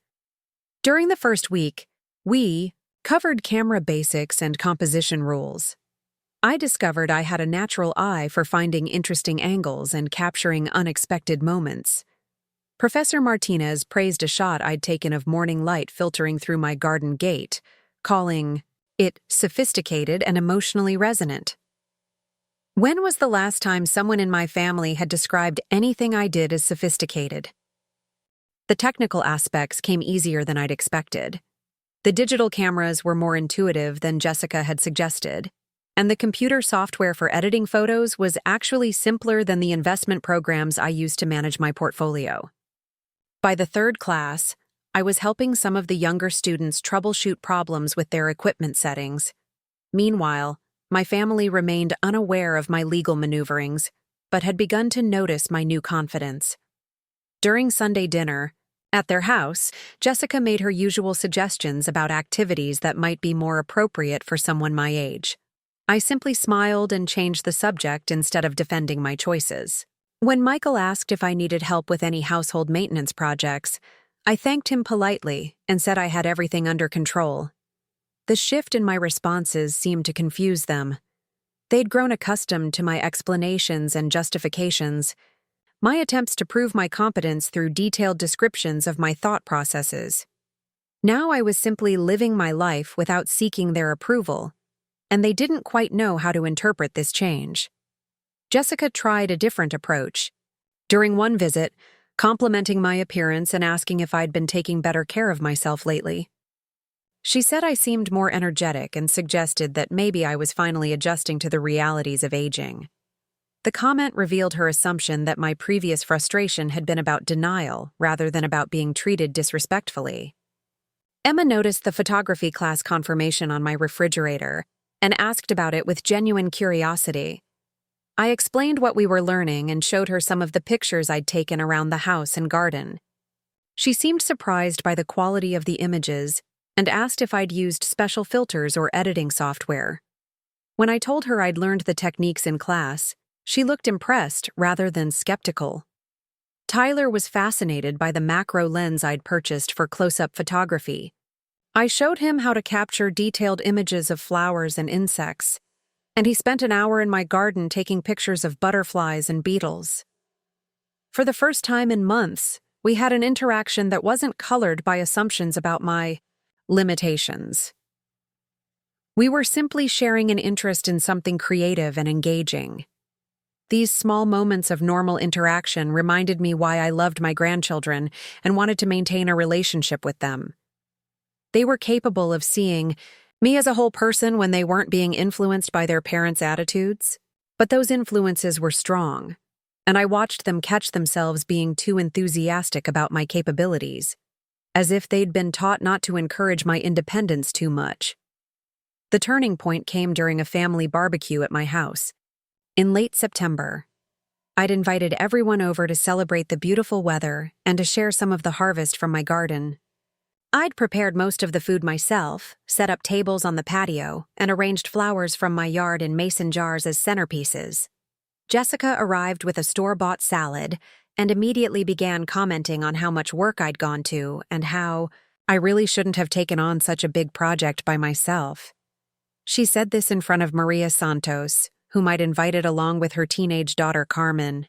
During the first week, we covered camera basics and composition rules. I discovered I had a natural eye for finding interesting angles and capturing unexpected moments. Professor Martinez praised a shot I'd taken of morning light filtering through my garden gate, calling it sophisticated and emotionally resonant. When was the last time someone in my family had described anything I did as sophisticated? The technical aspects came easier than I'd expected. The digital cameras were more intuitive than Jessica had suggested, and the computer software for editing photos was actually simpler than the investment programs I used to manage my portfolio. By the third class, I was helping some of the younger students troubleshoot problems with their equipment settings. Meanwhile, my family remained unaware of my legal maneuverings, but had begun to notice my new confidence. During Sunday dinner, at their house, Jessica made her usual suggestions about activities that might be more appropriate for someone my age. I simply smiled and changed the subject instead of defending my choices. When Michael asked if I needed help with any household maintenance projects, I thanked him politely and said I had everything under control. The shift in my responses seemed to confuse them. They'd grown accustomed to my explanations and justifications, my attempts to prove my competence through detailed descriptions of my thought processes. Now I was simply living my life without seeking their approval, and they didn't quite know how to interpret this change. Jessica tried a different approach. During one visit, complimenting my appearance and asking if I'd been taking better care of myself lately. She said I seemed more energetic and suggested that maybe I was finally adjusting to the realities of aging. The comment revealed her assumption that my previous frustration had been about denial rather than about being treated disrespectfully. Emma noticed the photography class confirmation on my refrigerator and asked about it with genuine curiosity. I explained what we were learning and showed her some of the pictures I'd taken around the house and garden. She seemed surprised by the quality of the images and asked if I'd used special filters or editing software. When I told her I'd learned the techniques in class, she looked impressed rather than skeptical. Tyler was fascinated by the macro lens I'd purchased for close-up photography. I showed him how to capture detailed images of flowers and insects, and he spent an hour in my garden taking pictures of butterflies and beetles. For the first time in months, we had an interaction that wasn't colored by assumptions about my limitations. We were simply sharing an interest in something creative and engaging. These small moments of normal interaction reminded me why I loved my grandchildren and wanted to maintain a relationship with them. They were capable of seeing me as a whole person when they weren't being influenced by their parents' attitudes. But those influences were strong, and I watched them catch themselves being too enthusiastic about my capabilities, as if they'd been taught not to encourage my independence too much. The turning point came during a family barbecue at my house. In late September, I'd invited everyone over to celebrate the beautiful weather and to share some of the harvest from my garden. I'd prepared most of the food myself, set up tables on the patio, and arranged flowers from my yard in mason jars as centerpieces. Jessica arrived with a store-bought salad and immediately began commenting on how much work I'd gone to and how I really shouldn't have taken on such a big project by myself. She said this in front of Maria Santos, whom I'd invited along with her teenage daughter Carmen.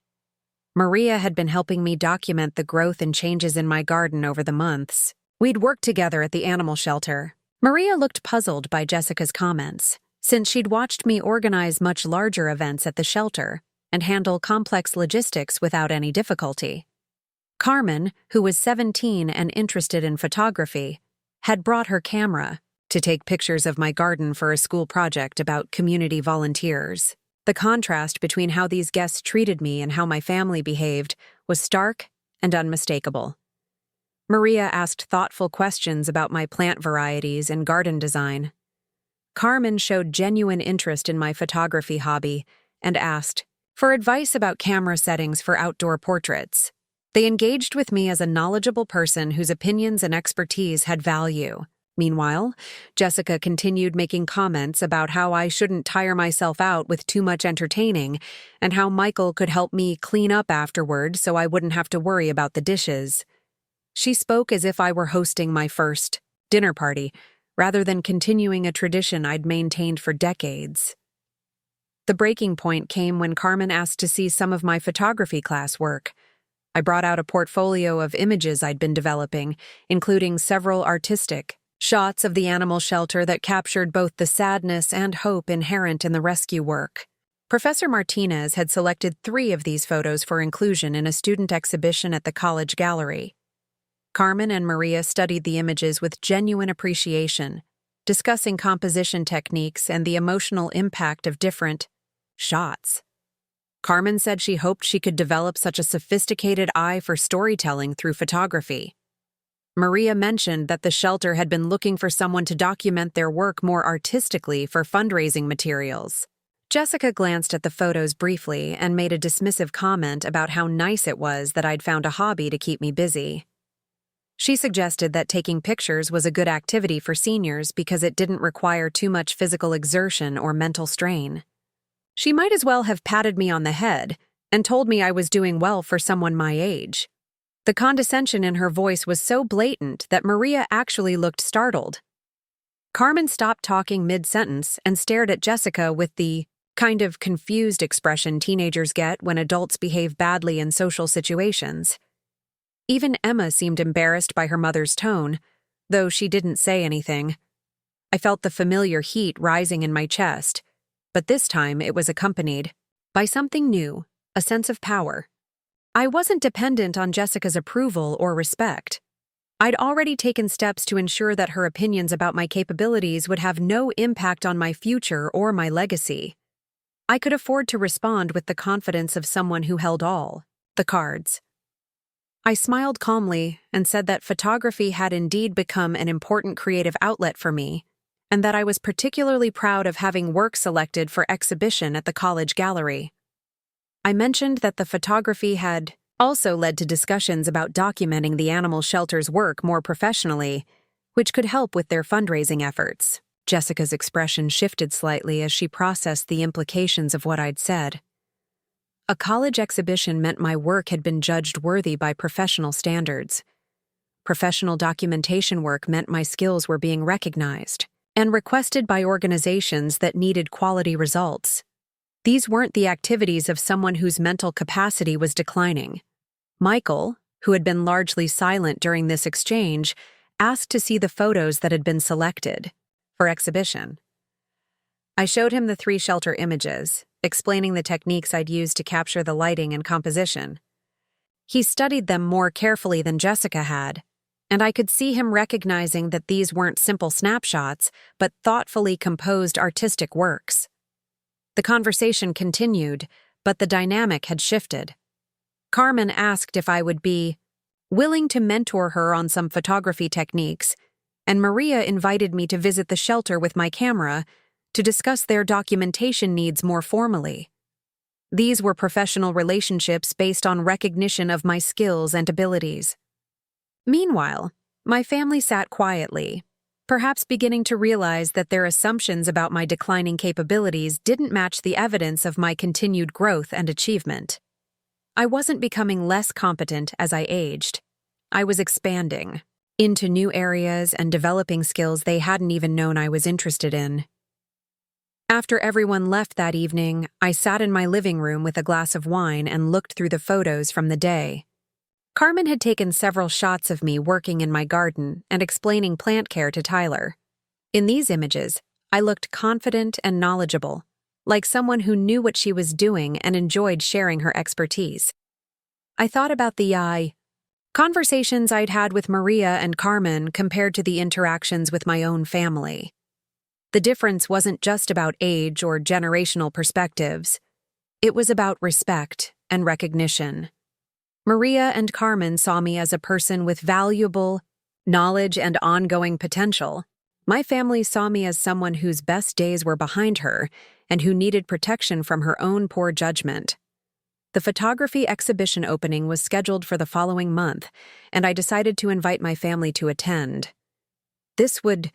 Maria had been helping me document the growth and changes in my garden over the months. We'd worked together at the animal shelter. Maria looked puzzled by Jessica's comments, since she'd watched me organize much larger events at the shelter and handle complex logistics without any difficulty. Carmen, who was 17 and interested in photography, had brought her camera to take pictures of my garden for a school project about community volunteers. The contrast between how these guests treated me and how my family behaved was stark and unmistakable. Maria asked thoughtful questions about my plant varieties and garden design. Carmen showed genuine interest in my photography hobby and asked for advice about camera settings for outdoor portraits. They engaged with me as a knowledgeable person whose opinions and expertise had value. Meanwhile, Jessica continued making comments about how I shouldn't tire myself out with too much entertaining and how Michael could help me clean up afterward so I wouldn't have to worry about the dishes. She spoke as if I were hosting my first dinner party, rather than continuing a tradition I'd maintained for decades. The breaking point came when Carmen asked to see some of my photography class work. I brought out a portfolio of images I'd been developing, including several artistic shots of the animal shelter that captured both the sadness and hope inherent in the rescue work. Professor Martinez had selected 3 of these photos for inclusion in a student exhibition at the college gallery. Carmen and Maria studied the images with genuine appreciation, discussing composition techniques and the emotional impact of different shots. Carmen said she hoped she could develop such a sophisticated eye for storytelling through photography. Maria mentioned that the shelter had been looking for someone to document their work more artistically for fundraising materials. Jessica glanced at the photos briefly and made a dismissive comment about how nice it was that I'd found a hobby to keep me busy. She suggested that taking pictures was a good activity for seniors because it didn't require too much physical exertion or mental strain. She might as well have patted me on the head and told me I was doing well for someone my age. The condescension in her voice was so blatant that Maria actually looked startled. Carmen stopped talking mid-sentence and stared at Jessica with the kind of confused expression teenagers get when adults behave badly in social situations. Even Emma seemed embarrassed by her mother's tone, though she didn't say anything. I felt the familiar heat rising in my chest, but this time it was accompanied by something new, a sense of power. I wasn't dependent on Jessica's approval or respect. I'd already taken steps to ensure that her opinions about my capabilities would have no impact on my future or my legacy. I could afford to respond with the confidence of someone who held all the cards. I smiled calmly and said that photography had indeed become an important creative outlet for me, and that I was particularly proud of having work selected for exhibition at the college gallery. I mentioned that the photography had also led to discussions about documenting the animal shelter's work more professionally, which could help with their fundraising efforts. Jessica's expression shifted slightly as she processed the implications of what I'd said. A college exhibition meant my work had been judged worthy by professional standards. Professional documentation work meant my skills were being recognized and requested by organizations that needed quality results. These weren't the activities of someone whose mental capacity was declining. Michael, who had been largely silent during this exchange, asked to see the photos that had been selected for exhibition. I showed him the 3 shelter images, explaining the techniques I'd used to capture the lighting and composition. He studied them more carefully than Jessica had, and I could see him recognizing that these weren't simple snapshots, but thoughtfully composed artistic works. The conversation continued, but the dynamic had shifted. Carmen asked if I would be willing to mentor her on some photography techniques, and Maria invited me to visit the shelter with my camera to discuss their documentation needs more formally. These were professional relationships based on recognition of my skills and abilities. Meanwhile, my family sat quietly, perhaps beginning to realize that their assumptions about my declining capabilities didn't match the evidence of my continued growth and achievement. I wasn't becoming less competent as I aged. I was expanding into new areas and developing skills they hadn't even known I was interested in. After everyone left that evening, I sat in my living room with a glass of wine and looked through the photos from the day. Carmen had taken several shots of me working in my garden and explaining plant care to Tyler. In these images, I looked confident and knowledgeable, like someone who knew what she was doing and enjoyed sharing her expertise. I thought about the conversations I'd had with Maria and Carmen compared to the interactions with my own family. The difference wasn't just about age or generational perspectives. It was about respect and recognition. Maria and Carmen saw me as a person with valuable knowledge and ongoing potential. My family saw me as someone whose best days were behind her and who needed protection from her own poor judgment. The photography exhibition opening was scheduled for the following month, and I decided to invite my family to attend. This would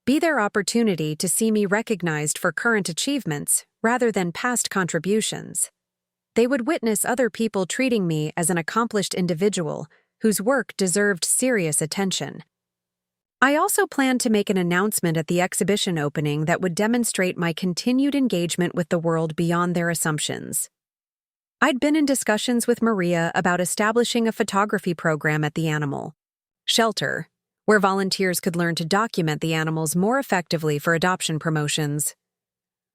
be their opportunity to see me recognized for current achievements rather than past contributions. They would witness other people treating me as an accomplished individual whose work deserved serious attention. I also planned to make an announcement at the exhibition opening that would demonstrate my continued engagement with the world beyond their assumptions. I'd been in discussions with Maria about establishing a photography program at the animal shelter, where volunteers could learn to document the animals more effectively for adoption promotions.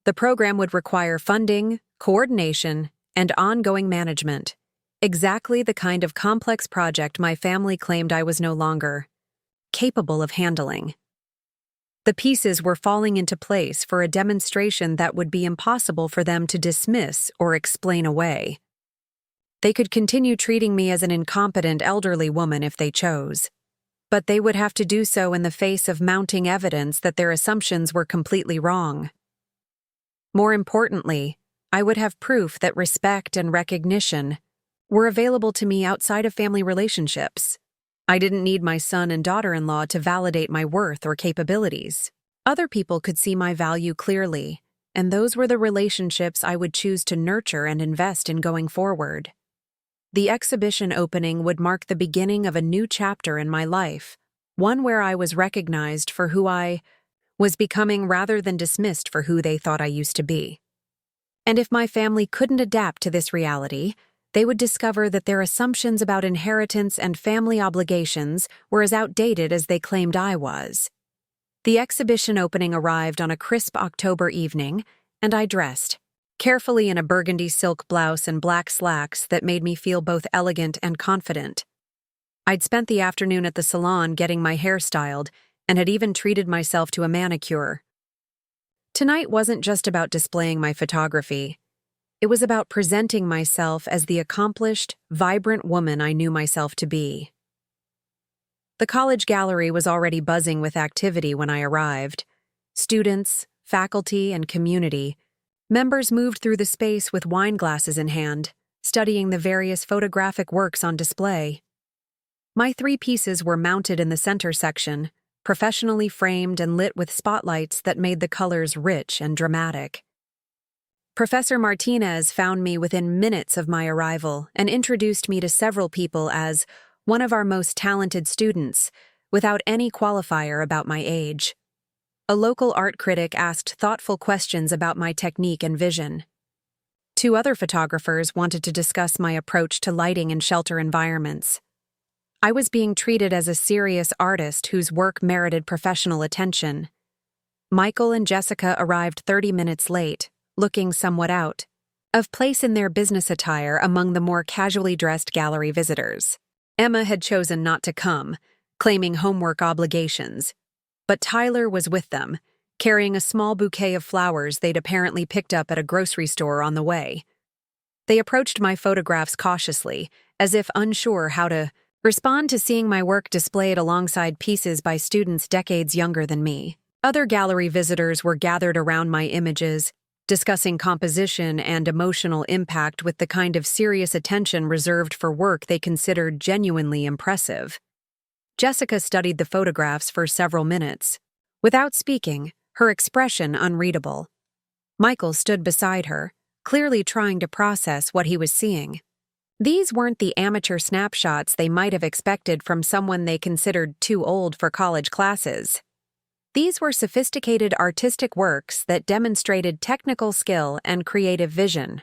The program would require funding, coordination, and ongoing management, exactly the kind of complex project my family claimed I was no longer capable of handling. The pieces were falling into place for a demonstration that would be impossible for them to dismiss or explain away. They could continue treating me as an incompetent elderly woman if they chose, but they would have to do so in the face of mounting evidence that their assumptions were completely wrong. More importantly, I would have proof that respect and recognition were available to me outside of family relationships. I didn't need my son and daughter-in-law to validate my worth or capabilities. Other people could see my value clearly, and those were the relationships I would choose to nurture and invest in going forward. The exhibition opening would mark the beginning of a new chapter in my life, one where I was recognized for who I was becoming rather than dismissed for who they thought I used to be. And if my family couldn't adapt to this reality, they would discover that their assumptions about inheritance and family obligations were as outdated as they claimed I was. The exhibition opening arrived on a crisp October evening, and I dressed carefully in a burgundy silk blouse and black slacks that made me feel both elegant and confident. I'd spent the afternoon at the salon getting my hair styled and had even treated myself to a manicure. Tonight wasn't just about displaying my photography. It was about presenting myself as the accomplished, vibrant woman I knew myself to be. The college gallery was already buzzing with activity when I arrived. Students, faculty, and community members moved through the space with wine glasses in hand, studying the various photographic works on display. My 3 pieces were mounted in the center section, professionally framed and lit with spotlights that made the colors rich and dramatic. Professor Martinez found me within minutes of my arrival and introduced me to several people as one of our most talented students, without any qualifier about my age. A local art critic asked thoughtful questions about my technique and vision. 2 other photographers wanted to discuss my approach to lighting in shelter environments. I was being treated as a serious artist whose work merited professional attention. Michael and Jessica arrived 30 minutes late, looking somewhat out of place in their business attire among the more casually dressed gallery visitors. Emma had chosen not to come, claiming homework obligations. But Tyler was with them, carrying a small bouquet of flowers they'd apparently picked up at a grocery store on the way. They approached my photographs cautiously, as if unsure how to respond to seeing my work displayed alongside pieces by students decades younger than me. Other gallery visitors were gathered around my images, discussing composition and emotional impact with the kind of serious attention reserved for work they considered genuinely impressive. Jessica studied the photographs for several minutes. Without speaking, her expression unreadable. Michael stood beside her, clearly trying to process what he was seeing. These weren't the amateur snapshots they might have expected from someone they considered too old for college classes. These were sophisticated artistic works that demonstrated technical skill and creative vision.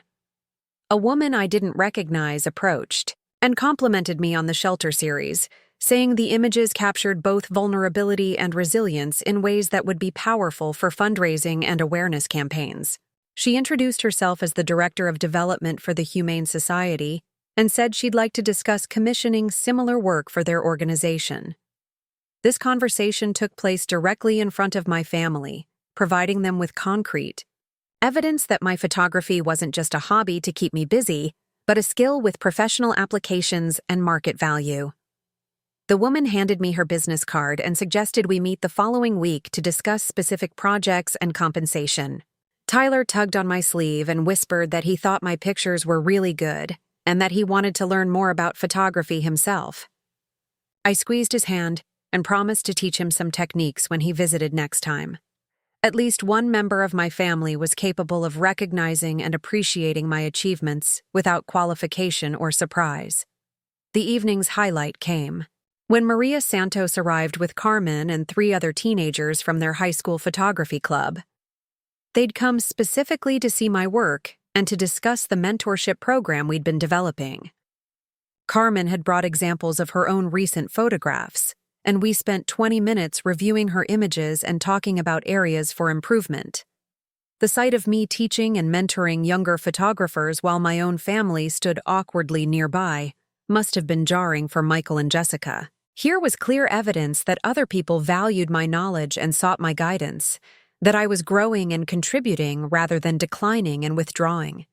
A woman I didn't recognize approached and complimented me on the shelter series, saying the images captured both vulnerability and resilience in ways that would be powerful for fundraising and awareness campaigns. She introduced herself as the Director of Development for the Humane Society and said she'd like to discuss commissioning similar work for their organization. This conversation took place directly in front of my family, providing them with concrete evidence that my photography wasn't just a hobby to keep me busy, but a skill with professional applications and market value. The woman handed me her business card and suggested we meet the following week to discuss specific projects and compensation. Tyler tugged on my sleeve and whispered that he thought my pictures were really good and that he wanted to learn more about photography himself. I squeezed his hand and promised to teach him some techniques when he visited next time. At least one member of my family was capable of recognizing and appreciating my achievements without qualification or surprise. The evening's highlight came when Maria Santos arrived with Carmen and 3 other teenagers from their high school photography club. They'd come specifically to see my work and to discuss the mentorship program we'd been developing. Carmen had brought examples of her own recent photographs, and we spent 20 minutes reviewing her images and talking about areas for improvement. The sight of me teaching and mentoring younger photographers while my own family stood awkwardly nearby must have been jarring for Michael and Jessica. Here was clear evidence that other people valued my knowledge and sought my guidance, that I was growing and contributing rather than declining and withdrawing.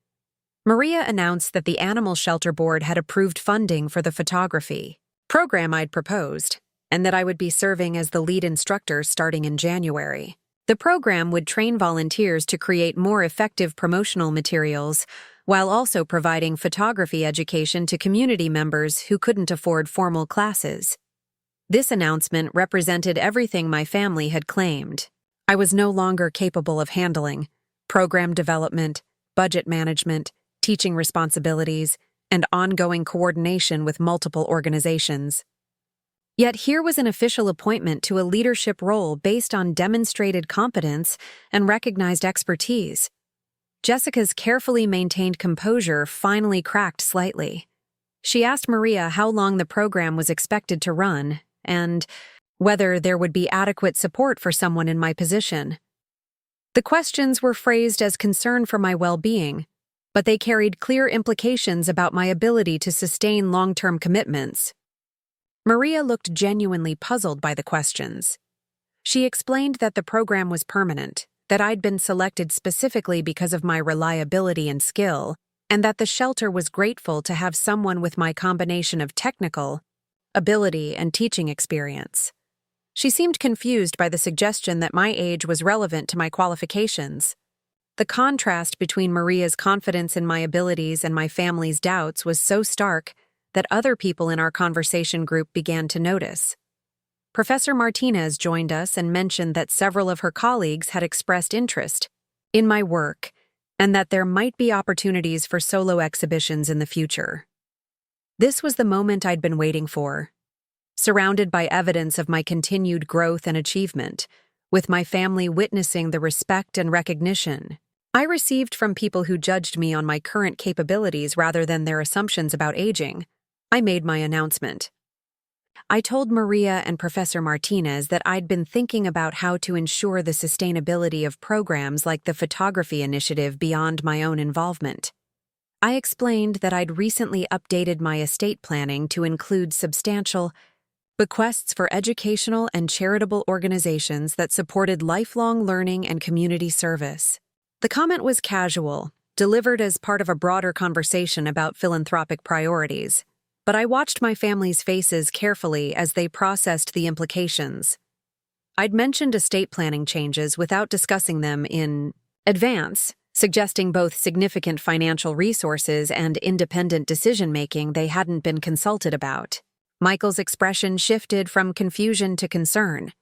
Maria announced that the Animal Shelter Board had approved funding for the photography program I'd proposed, and that I would be serving as the lead instructor starting in January. The program would train volunteers to create more effective promotional materials while also providing photography education to community members who couldn't afford formal classes. This announcement represented everything my family had claimed. I was no longer capable of handling program development, budget management, teaching responsibilities, and ongoing coordination with multiple organizations. Yet here was an official appointment to a leadership role based on demonstrated competence and recognized expertise. Jessica's carefully maintained composure finally cracked slightly. She asked Maria how long the program was expected to run and whether there would be adequate support for someone in my position. The questions were phrased as concern for my well-being, but they carried clear implications about my ability to sustain long-term commitments. Maria looked genuinely puzzled by the questions. She explained that the program was permanent, that I'd been selected specifically because of my reliability and skill, and that the shelter was grateful to have someone with my combination of technical ability and teaching experience. She seemed confused by the suggestion that my age was relevant to my qualifications. The contrast between Maria's confidence in my abilities and my family's doubts was so stark that other people in our conversation group began to notice. Professor Martinez joined us and mentioned that several of her colleagues had expressed interest in my work and that there might be opportunities for solo exhibitions in the future. This was the moment I'd been waiting for. Surrounded by evidence of my continued growth and achievement, with my family witnessing the respect and recognition I received from people who judged me on my current capabilities rather than their assumptions about aging, I made my announcement. I told Maria and Professor Martinez that I'd been thinking about how to ensure the sustainability of programs like the photography initiative beyond my own involvement. I explained that I'd recently updated my estate planning to include substantial bequests for educational and charitable organizations that supported lifelong learning and community service. The comment was casual, delivered as part of a broader conversation about philanthropic priorities, but I watched my family's faces carefully as they processed the implications. I'd mentioned estate planning changes without discussing them in advance, suggesting both significant financial resources and independent decision-making they hadn't been consulted about. Michael's expression shifted from confusion to concern.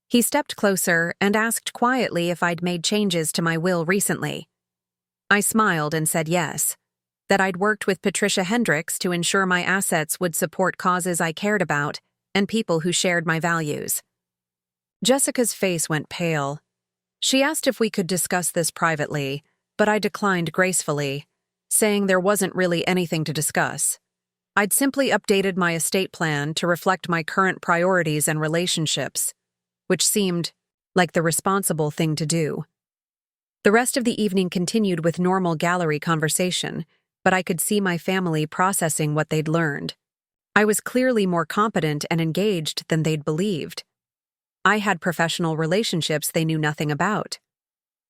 He stepped closer and asked quietly if I'd made changes to my will recently. I smiled and said yes, that I'd worked with Patricia Hendricks to ensure my assets would support causes I cared about and people who shared my values. Jessica's face went pale. She asked if we could discuss this privately, but I declined gracefully, saying there wasn't really anything to discuss. I'd simply updated my estate plan to reflect my current priorities and relationships, which seemed like the responsible thing to do. The rest of the evening continued with normal gallery conversation, but I could see my family processing what they'd learned. I was clearly more competent and engaged than they'd believed. I had professional relationships they knew nothing about.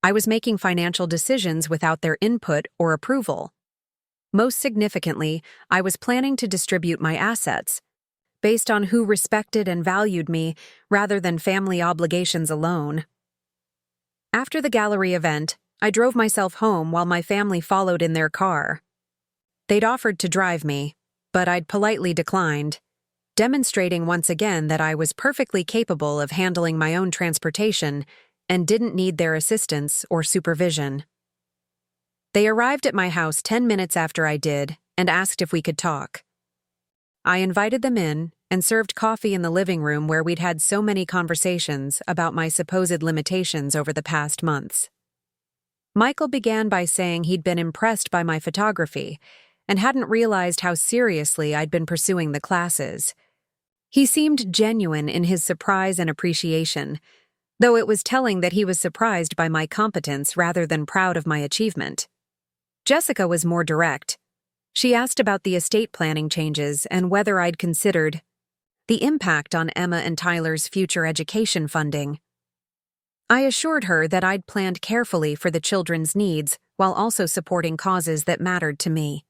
I was making financial decisions without their input or approval. Most significantly, I was planning to distribute my assets, based on who respected and valued me rather than family obligations alone. After the gallery event, I drove myself home while my family followed in their car. They'd offered to drive me, but I'd politely declined, demonstrating once again that I was perfectly capable of handling my own transportation and didn't need their assistance or supervision. They arrived at my house 10 minutes after I did and asked if we could talk. I invited them in and served coffee in the living room where we'd had so many conversations about my supposed limitations over the past months. Michael began by saying he'd been impressed by my photography and hadn't realized how seriously I'd been pursuing the classes. He seemed genuine in his surprise and appreciation, though it was telling that he was surprised by my competence rather than proud of my achievement. Jessica was more direct. She asked about the estate planning changes and whether I'd considered the impact on Emma and Tyler's future education funding. I assured her that I'd planned carefully for the children's needs while also supporting causes that mattered to me.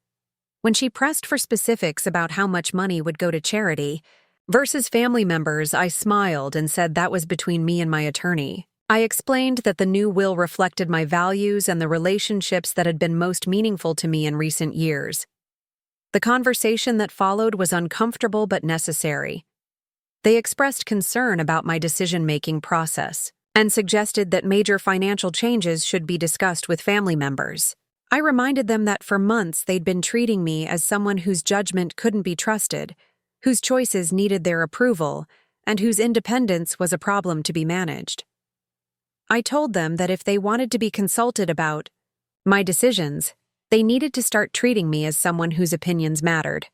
When she pressed for specifics about how much money would go to charity versus family members, I smiled and said that was between me and my attorney. I explained that the new will reflected my values and the relationships that had been most meaningful to me in recent years. The conversation that followed was uncomfortable but necessary. They expressed concern about my decision-making process and suggested that major financial changes should be discussed with family members. I reminded them that for months they'd been treating me as someone whose judgment couldn't be trusted, whose choices needed their approval, and whose independence was a problem to be managed. I told them that if they wanted to be consulted about my decisions, they needed to start treating me as someone whose opinions mattered.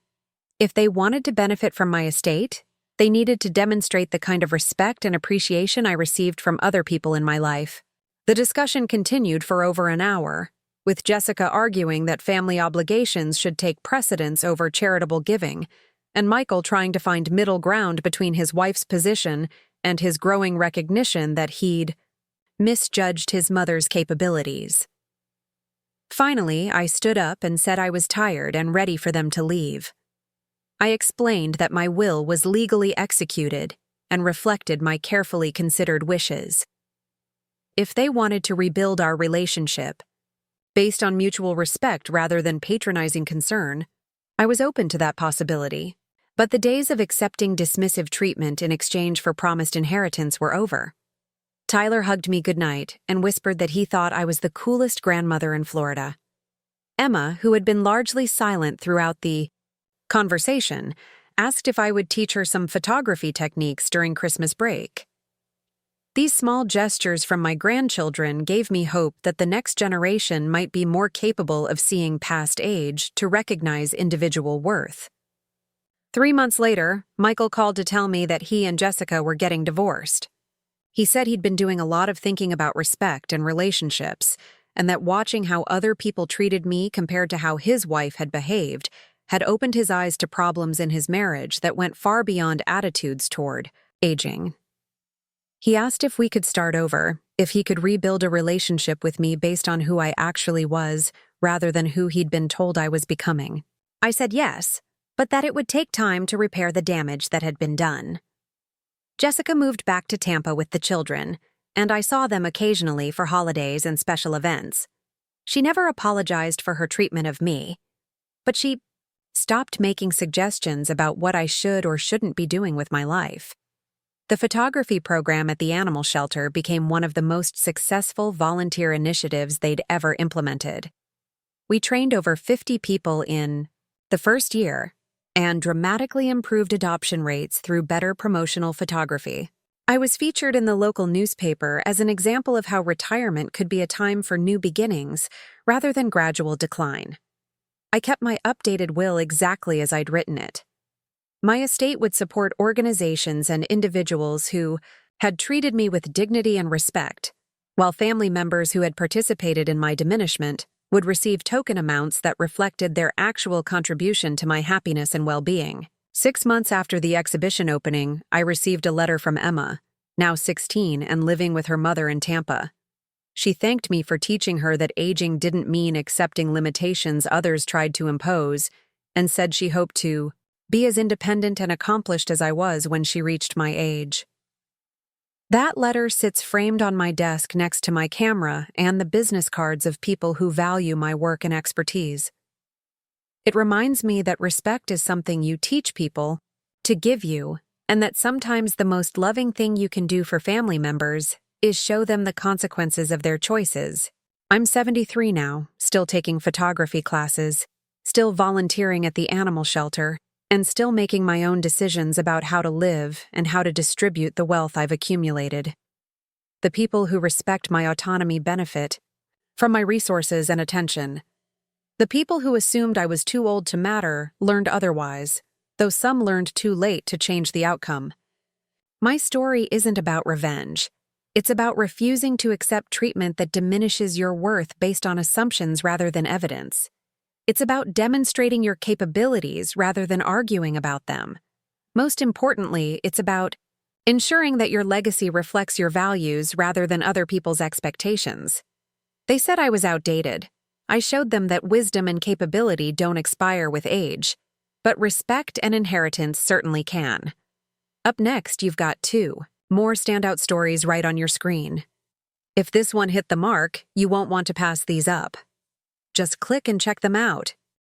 If they wanted to benefit from my estate, they needed to demonstrate the kind of respect and appreciation I received from other people in my life. The discussion continued for over an hour, with Jessica arguing that family obligations should take precedence over charitable giving, and Michael trying to find middle ground between his wife's position and his growing recognition that he'd misjudged his mother's capabilities. Finally, I stood up and said I was tired and ready for them to leave. I explained that my will was legally executed and reflected my carefully considered wishes. If they wanted to rebuild our relationship, based on mutual respect rather than patronizing concern, I was open to that possibility. But the days of accepting dismissive treatment in exchange for promised inheritance were over. Tyler hugged me goodnight and whispered that he thought I was the coolest grandmother in Florida. Emma, who had been largely silent throughout the conversation, asked if I would teach her some photography techniques during Christmas break. These small gestures from my grandchildren gave me hope that the next generation might be more capable of seeing past age to recognize individual worth. 3 months later, Michael called to tell me that he and Jessica were getting divorced. He said he'd been doing a lot of thinking about respect and relationships, and that watching how other people treated me compared to how his wife had behaved had opened his eyes to problems in his marriage that went far beyond attitudes toward aging. He asked if we could start over, if he could rebuild a relationship with me based on who I actually was, rather than who he'd been told I was becoming. I said yes, but that it would take time to repair the damage that had been done. Jessica moved back to Tampa with the children, and I saw them occasionally for holidays and special events. She never apologized for her treatment of me, but she stopped making suggestions about what I should or shouldn't be doing with my life. The photography program at the animal shelter became one of the most successful volunteer initiatives they'd ever implemented. We trained over 50 people in the first year and dramatically improved adoption rates through better promotional photography. I was featured in the local newspaper as an example of how retirement could be a time for new beginnings rather than gradual decline. I kept my updated will exactly as I'd written it. My estate would support organizations and individuals who had treated me with dignity and respect, while family members who had participated in my diminishment would receive token amounts that reflected their actual contribution to my happiness and well-being. 6 months after the exhibition opening, I received a letter from Emma, now 16 and living with her mother in Tampa. She thanked me for teaching her that aging didn't mean accepting limitations others tried to impose, and said she hoped to be as independent and accomplished as I was when she reached my age. That letter sits framed on my desk next to my camera and the business cards of people who value my work and expertise. It reminds me that respect is something you teach people to give you, and that sometimes the most loving thing you can do for family members is show them the consequences of their choices. I'm 73 now, still taking photography classes, still volunteering at the animal shelter, and still making my own decisions about how to live and how to distribute the wealth I've accumulated. The people who respect my autonomy benefit from my resources and attention. The people who assumed I was too old to matter learned otherwise, though some learned too late to change the outcome. My story isn't about revenge. It's about refusing to accept treatment that diminishes your worth based on assumptions rather than evidence. It's about demonstrating your capabilities rather than arguing about them. Most importantly, it's about ensuring that your legacy reflects your values rather than other people's expectations. They said I was outdated. I showed them that wisdom and capability don't expire with age, but respect and inheritance certainly can. Up next, you've got 2 more standout stories right on your screen. If this one hit the mark, you won't want to pass these up. Just click and check them out.